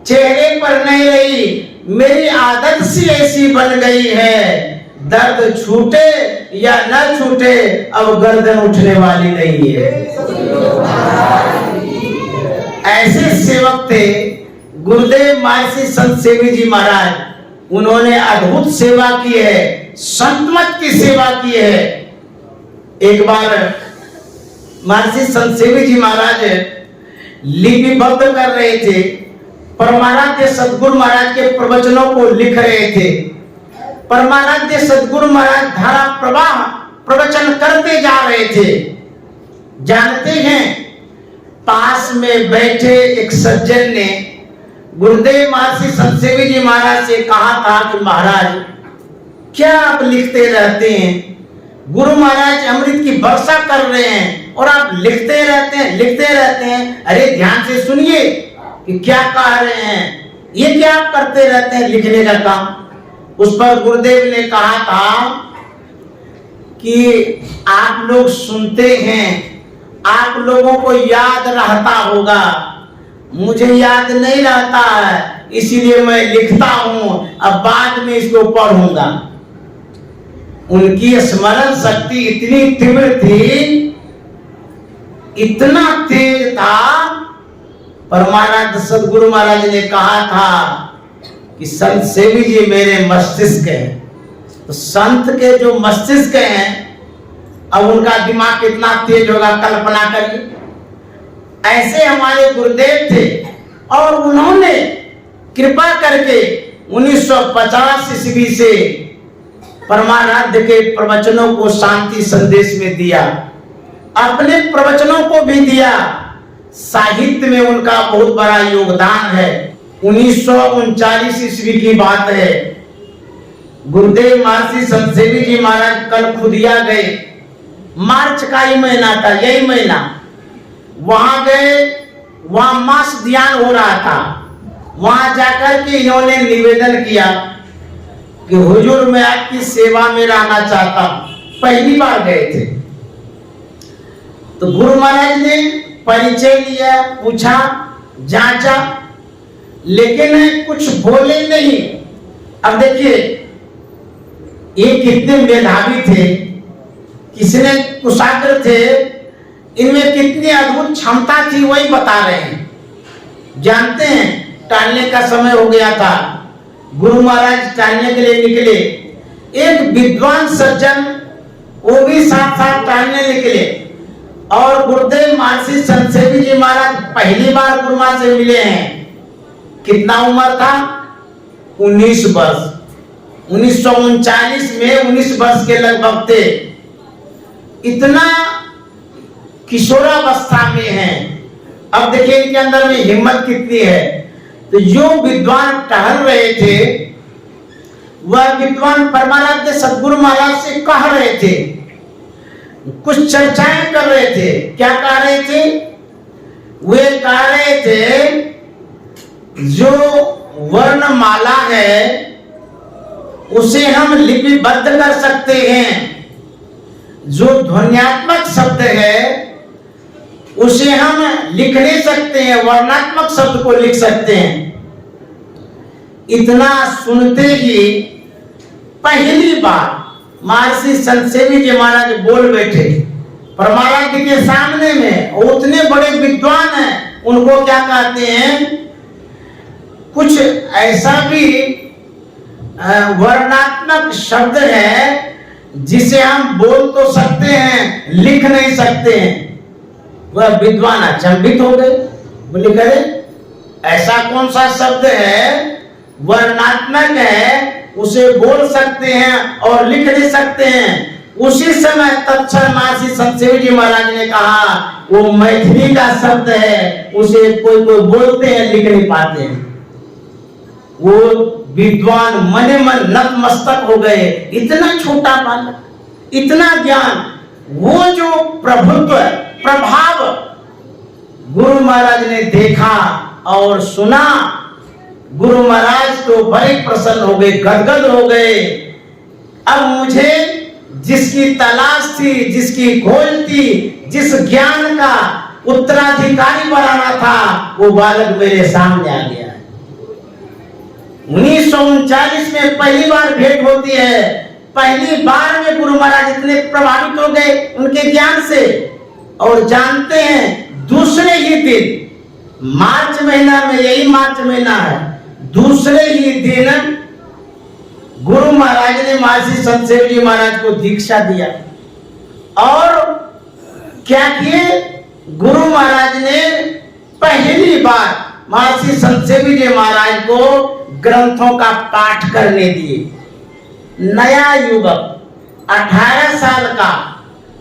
चेहरे पर नहीं रही। मेरी आदत सी ऐसी बन गई है, दर्द छूटे या न छूटे, अब गर्दन उठने वाली नहीं है। ऐसे सेवक थे गुरुदेव महर्षि संत सेवी जी महाराज। उन्होंने अद्भुत सेवा की है, संत मत की सेवा की है। एक बार महर्षि संत सेवी जी महाराज लिपिबद्ध कर रहे थे, परमाराध्य सदगुरु महाराज के प्रवचनों को लिख रहे थे। परमाराध्य सदगुरु महाराज धारा प्रवाह प्रवचन करते जा रहे थे। जानते हैं, पास में बैठे एक सज्जन ने गुरुदेव महर्षि संत सेवी जी महाराज से कहा था कि महाराज, क्या आप लिखते रहते हैं? गुरु महाराज अमृत की वर्षा कर रहे हैं और आप लिखते रहते हैं। अरे ध्यान से सुनिए कि क्या कह रहे हैं, ये क्या आप करते रहते हैं लिखने का काम। उस पर गुरुदेव ने कहा था कि आप लोग सुनते हैं, आप लोगों को याद रहता होगा, मुझे याद नहीं रहता है, इसीलिए मैं लिखता हूं, अब बाद में इसको पढ़ूंगा। उनकी स्मरण शक्ति इतनी तीव्र थी, इतना तेज था। परमानंद सदगुरु महाराज ने कहा था कि संत सेवी जी मेरे मस्तिष्क हैं। तो संत के जो मस्तिष्क हैं, अब उनका दिमाग कितना तेज होगा कल्पना करिए। ऐसे हमारे गुरुदेव थे और उन्होंने कृपा करके 1950 ईस्वी से परमानंद के प्रवचनों को शांति संदेश में दिया, अपने प्रवचनों को भी दिया। साहित्य में उनका बहुत बड़ा योगदान है। 1939 ईस्वी की बात है, गुरुदेव महर्षि संत सेवी जी महाराज कल खुदिया गए। मार्च का ही महीना था, यही महीना। वहां गए, वहां मास ध्यान हो रहा था। वहां जाकर के इन्होंने निवेदन किया कि हुजूर मैं आपकी सेवा में रहना चाहता हूं। पहली बार गए थे तो गुरु महाराज ने परिचय लिया, पूछा, जांचा, लेकिन कुछ बोले नहीं। अब देखिए ये कितने मेधावी थे, किसने कुशाग्र थे, इनमें कितनी अद्भुत क्षमता थी, वही बता रहे हैं। जानते हैं टहलने का समय हो गया था, गुरु महाराज टहलने के लिए निकले। एक विद्वान सज्जन वो भी साथ साथ टहलने निकले और गुरुदेव महर्षि संत सेवी जी महाराज पहली बार गुरु महाराज से मिले हैं। कितना उम्र था? 19 वर्ष। 1939 में 19 वर्ष के लगभग थे। इतना किशोरावस्था में है। अब देखिए इनके अंदर में हिम्मत कितनी है। तो जो विद्वान टहल रहे थे, वह विद्वान परमानंद सदगुरु महाराज से कह रहे थे, कुछ चर्चाएं कर रहे थे। क्या कह रहे थे? वे कह रहे थे जो वर्णमाला है उसे हम लिपिबद्ध कर सकते हैं, जो ध्वन्यात्मक शब्द है उसे हम लिख नहीं सकते हैं, वर्णात्मक शब्द को लिख सकते हैं। इतना सुनते ही पहली बार महर्षि संत सेवी जी महाराज बोल बैठे परमानंद के सामने में। उतने बड़े विद्वान हैं, उनको क्या कहते हैं, कुछ ऐसा भी वर्णात्मक शब्द है जिसे हम बोल तो सकते हैं, लिख नहीं सकते हैं। वह विद्वान अचंभित हो गए, बोले करे ऐसा कौन सा शब्द है, वर्णात्मक है, उसे बोल सकते हैं और लिख नहीं सकते हैं। उसी समय तत्क्षण महर्षि संत सेवी जी महाराज ने कहा वो मैथिली का शब्द है, उसे कोई कोई बोलते हैं, लिख नहीं पाते हैं। वो विद्वान मने मन नतमस्तक हो गए। इतना छोटा बालक, इतना ज्ञान, वो जो प्रभुत्व प्रभाव गुरु महाराज ने देखा और सुना। गुरु महाराज तो बड़े प्रसन्न हो गए, गदगद हो गए। अब मुझे जिसकी तलाश थी, जिसकी खोज थी, जिस ज्ञान का उत्तराधिकारी बनाना था, वो बालक मेरे सामने आ गया। 1939 में पहली बार भेंट होती है। पहली बार में गुरु महाराज इतने प्रभावित हो गए उनके ज्ञान से। और जानते हैं दूसरे ही दिन, मार्च महीना में, यही मार्च महीना है, दूसरे ही दिन गुरु महाराज ने महर्षि संत सेवी जी महाराज को दीक्षा दिया। और क्या किए, गुरु महाराज ने पहली बार महर्षि संत सेवी जी महाराज को ग्रंथों का पाठ करने दिए। नया युवक 18 साल का,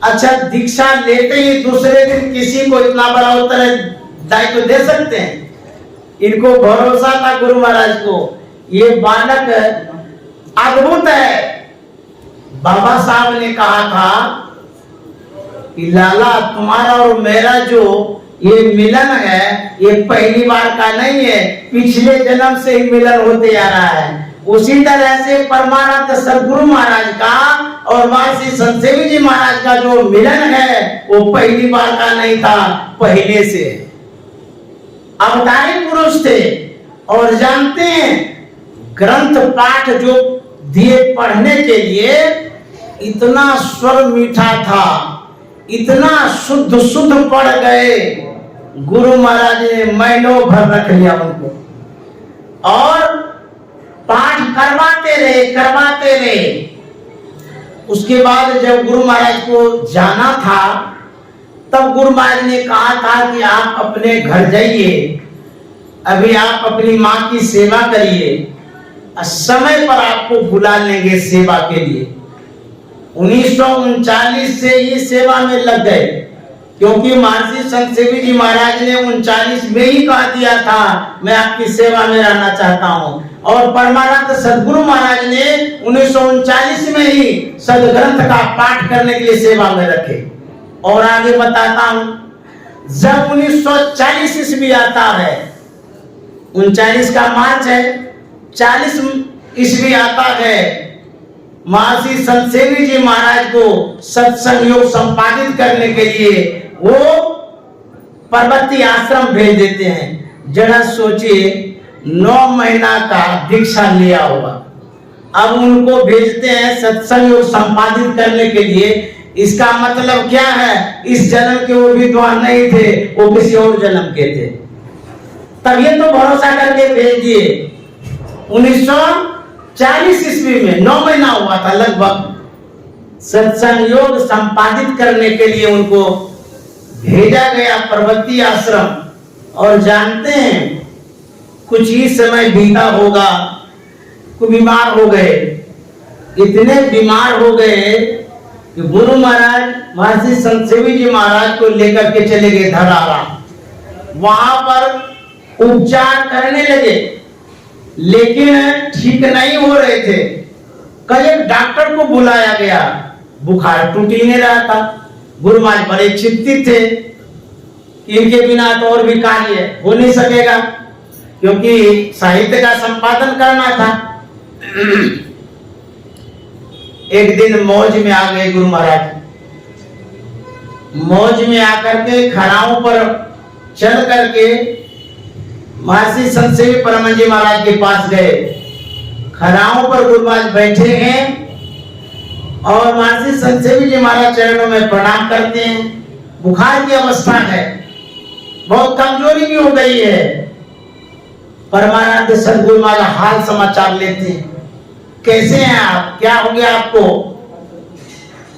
अच्छा दीक्षा लेते ही दूसरे दिन किसी को इतना बड़ा उत्तरदायित्व तो दे सकते हैं। इनको भरोसा था गुरु महाराज को, ये बालक अद्भुत है। बाबा साहब ने कहा था कि लाला तुम्हारा और मेरा जो ये मिलन है, ये पहली बार का नहीं है, पिछले जन्म से ही मिलन होते आ रहा है। उसी तरह से परमानंद सदगुरु महाराज का और महर्षि संत सेवी जी महाराज का जो मिलन है वो पहली बार का नहीं था, पहले से अवतारी पुरुष थे। और जानते हैं ग्रंथ पाठ जो दिए पढ़ने के लिए, इतना स्वर मीठा था, इतना शुद्ध शुद्ध पढ़ गए, गुरु महाराज ने महीनों भर रख लिया उनको और पाठ करवाते रहे। उसके बाद जब गुरु महाराज को जाना था तब गुरु महाराज ने कहा था कि आप अपने घर जाइए, अभी आप अपनी माँ की सेवा करिए, समय पर आपको बुला लेंगे सेवा के लिए। 1939 से ही सेवा में लग गए, क्योंकि महर्षि संत सेवी जी महाराज ने 39 में ही कहा दिया था मैं आपकी सेवा में रहना चाहता हूँ। और परमानंद सदगुरु महाराज ने 1939 में ही सदग्रंथ का पाठ करने के लिए सेवा में रखे। और आगे बताता हूँ, जब 1940 ईस्वी आता है, 39 का मार्च है, 40 ईस्वी आता है, महर्षि संत सेवी जी महाराज को सत्संग योग संपादित करने के लिए वो पर्वती आश्रम भेज देते हैं। जरा सोचिए, 9 महीना का दीक्षा लिया होगा, अब उनको भेजते हैं सत्संग योग संपादित करने के लिए। इसका मतलब क्या है, इस जन्म के वो विद्वान नहीं थे, वो किसी और जन्म के थे। तब ये तो भरोसा करके भेज दिए। 1940 ईस्वी में 9 महीना हुआ था लगभग, सत्संग योग संपादित करने के लिए उनको भेजा गया पर्वती आश्रम। और जानते हैं कुछ ही समय बीता होगा, कुछ बीमार हो गए, इतने बीमार हो गए कि गुरु महाराज महर्षि संत सेवी जी महाराज को लेकर के चले गए धरारा। वहां पर उपचार करने लगे, लेकिन ठीक नहीं हो रहे थे। कल एक डॉक्टर को बुलाया गया, बुखार टूट ही नहीं रहा था। गुरु महाराज बड़े चिंतित थे, इनके बिना तो और भी कार्य हो नहीं सकेगा, क्योंकि साहित्य का संपादन करना था। एक दिन मौज में आ गए गुरु महाराज। मौज में आकर के खड़ाओं पर चल करके महर्षि संत सेवी परम जी महाराज के पास गए। खड़ाओं पर गुरु महाराज बैठे हैं और महर्षि संत सेवी जी महाराज चरणों में प्रणाम करते हैं। बुखार की अवस्था है, बहुत कमजोरी भी हो गई है। परमानंद सदगुरु महाराज हाल समाचार लेते हैं, कैसे हैं आप, क्या हो गया आपको?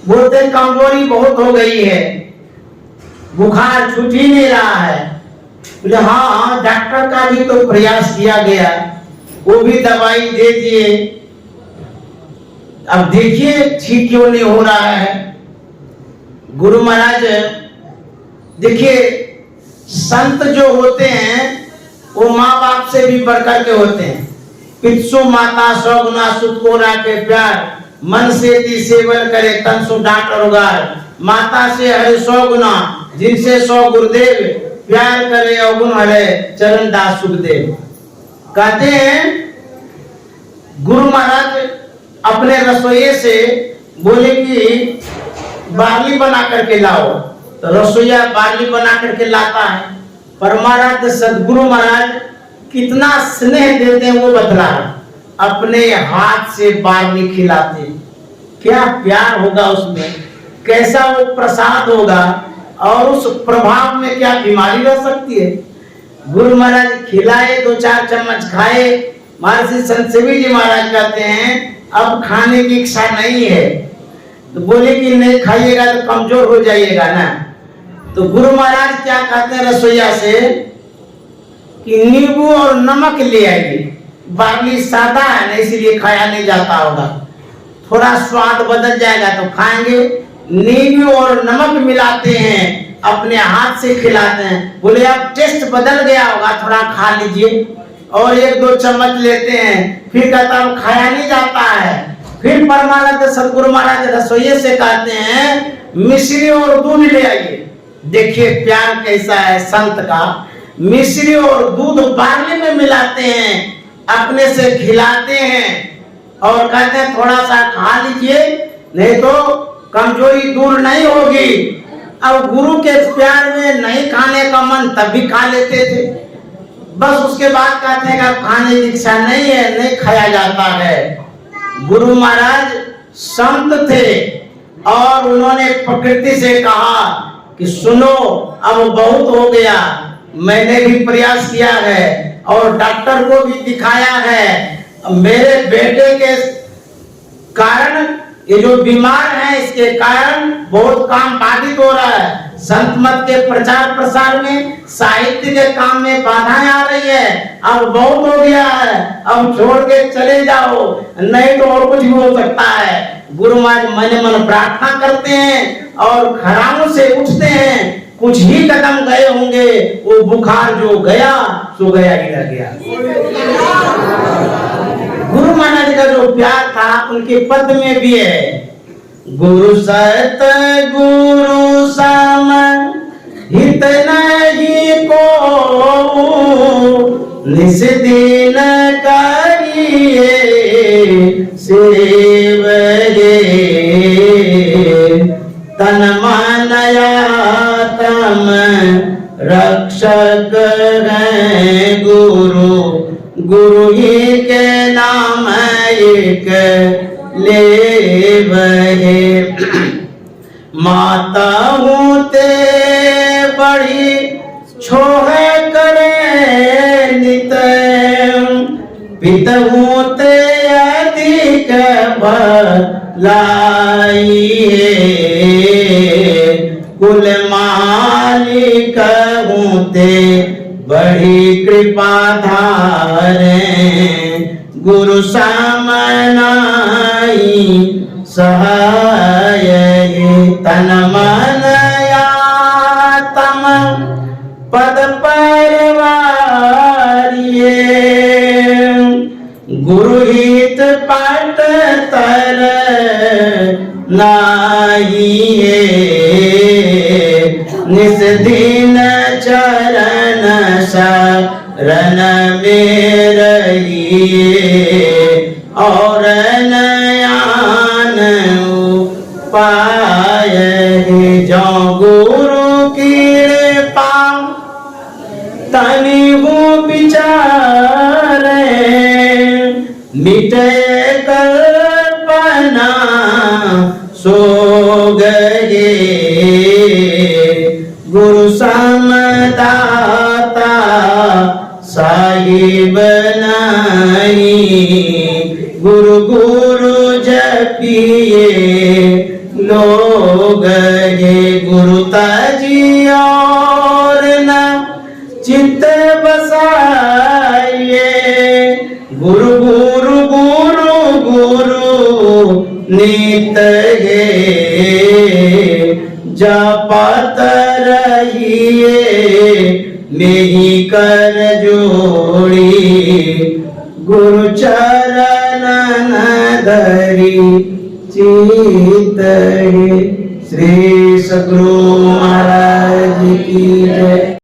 बोलते कमजोरी बहुत हो गई है, बुखार छूट ही नहीं रहा है। बोले हाँ, डॉक्टर का भी तो प्रयास किया गया, वो भी दवाई दे दिए, अब देखिए ठीक क्यों नहीं हो रहा है। गुरु महाराज देखिए, संत जो होते हैं वो माँ बाप से भी बढ़कर के होते हैं। पितसु माता 100 गुना सुत को राखे प्यार, मन से दी सेवन करे तन सु डांट और गार। माता से हरे 100 गुना, जिनसे 100 गुरुदेव, प्यार करे अवगुण हरे चरण दास सुखदेव। कहते हैं गुरु महाराज अपने रसोइये से बोले कि बार्ली बना करके लाओ, तो रसोईया बार्ली बना करके लाता है। परमानंद सदगुरु महाराज कितना स्नेह देते हैं वो बतला, अपने हाथ से बार्ली खिलाते। क्या प्यार होगा उसमें, कैसा वो प्रसाद होगा, और उस प्रभाव में क्या बीमारी रह सकती है। गुरु महाराज खिलाए, 2-4 चम्मच खाए। महर्षि संत सेवी जी महाराज कहते हैं अब खाने की इच्छा नहीं है, तो बोले कि नहीं खाइएगा तो कमजोर हो जाइएगा ना। तो गुरु महाराज क्या कहते हैं रसोईया से कि नींबू और नमक ले आइए। बार्ली सादा है ना, इसलिए खाया नहीं जाता होगा, थोड़ा स्वाद बदल जाएगा तो खाएंगे। नींबू और नमक मिलाते हैं, अपने हाथ से खिलाते हैं। बोले अब टेस्ट बदल गया होगा, थोड़ा खा लीजिए। और 1-2 चम्मच लेते हैं, फिर कहता हूँ खाया नहीं जाता है। फिर परमानंद सदगुरु महाराज रसोइये से कहते हैं मिश्री और दूध ले आइए। देखिए प्यार कैसा है संत का, मिश्री और दूध बार्ली में मिलाते हैं, अपने से खिलाते हैं और कहते हैं थोड़ा सा खा लीजिए, नहीं तो कमजोरी दूर नहीं होगी। अब गुरु के प्यार में नहीं खाने का मन तब भी खा लेते थे, बस उसके बाद कहते हैं कि अब खाने की इच्छा नहीं है, नहीं खाया जाता है। गुरु महाराज संत थे और उन्होंने प्रकृति से कहा कि सुनो, अब बहुत हो गया, मैंने भी प्रयास किया है और डॉक्टर को भी दिखाया है, मेरे बेटे के कारण ये जो बीमार है इसके कारण बहुत काम बाधित हो रहा है। संत मत के प्रचार प्रसार में, साहित्य के काम में बाधाएं आ रही है। अब बहुत हो गया है, अब छोड़ के चले जाओ, नहीं तो और कुछ भी हो सकता है। गुरु महाराज मन मन प्रार्थना करते हैं और खराबों से उठते हैं। कुछ ही कदम गए होंगे, वो बुखार जो गया सो गया ही रह गया। गुरु महाराज का जो प्यार था उनके पद में भी है, गुरु सत गुरु सम हित नहीं को निस दिन करिए सेवरे तन मन आत्म रक्षक है गुरु, गुरु ही के नाम एक ले बहे। माता होते बड़ी छोह करे नित, पिता होते अधिक भलाई, कुल मालिक होते बड़ी कृपा धारे, गुरु समनाई सहाय तन मन आत्म पद परवारिये, गुरु हित पट तर नाहिए, निस दिन चरण शरण में रहिए, और नयान उपाय जो गुरु कृपा तनि वो विचारे, मिटे कल्पना सो गए, गुरु समदाता साहिब नहीं, गुरु गुरु जपिए लोग ये, गुरु तजी और न चित्त बसाइए, गुरु गुरु गुरु गुरु नित जपत रहिए, मेहि कर जोड़ी, गुरु चरण धरि चित। श्री सद्गुरु महाराज की जय।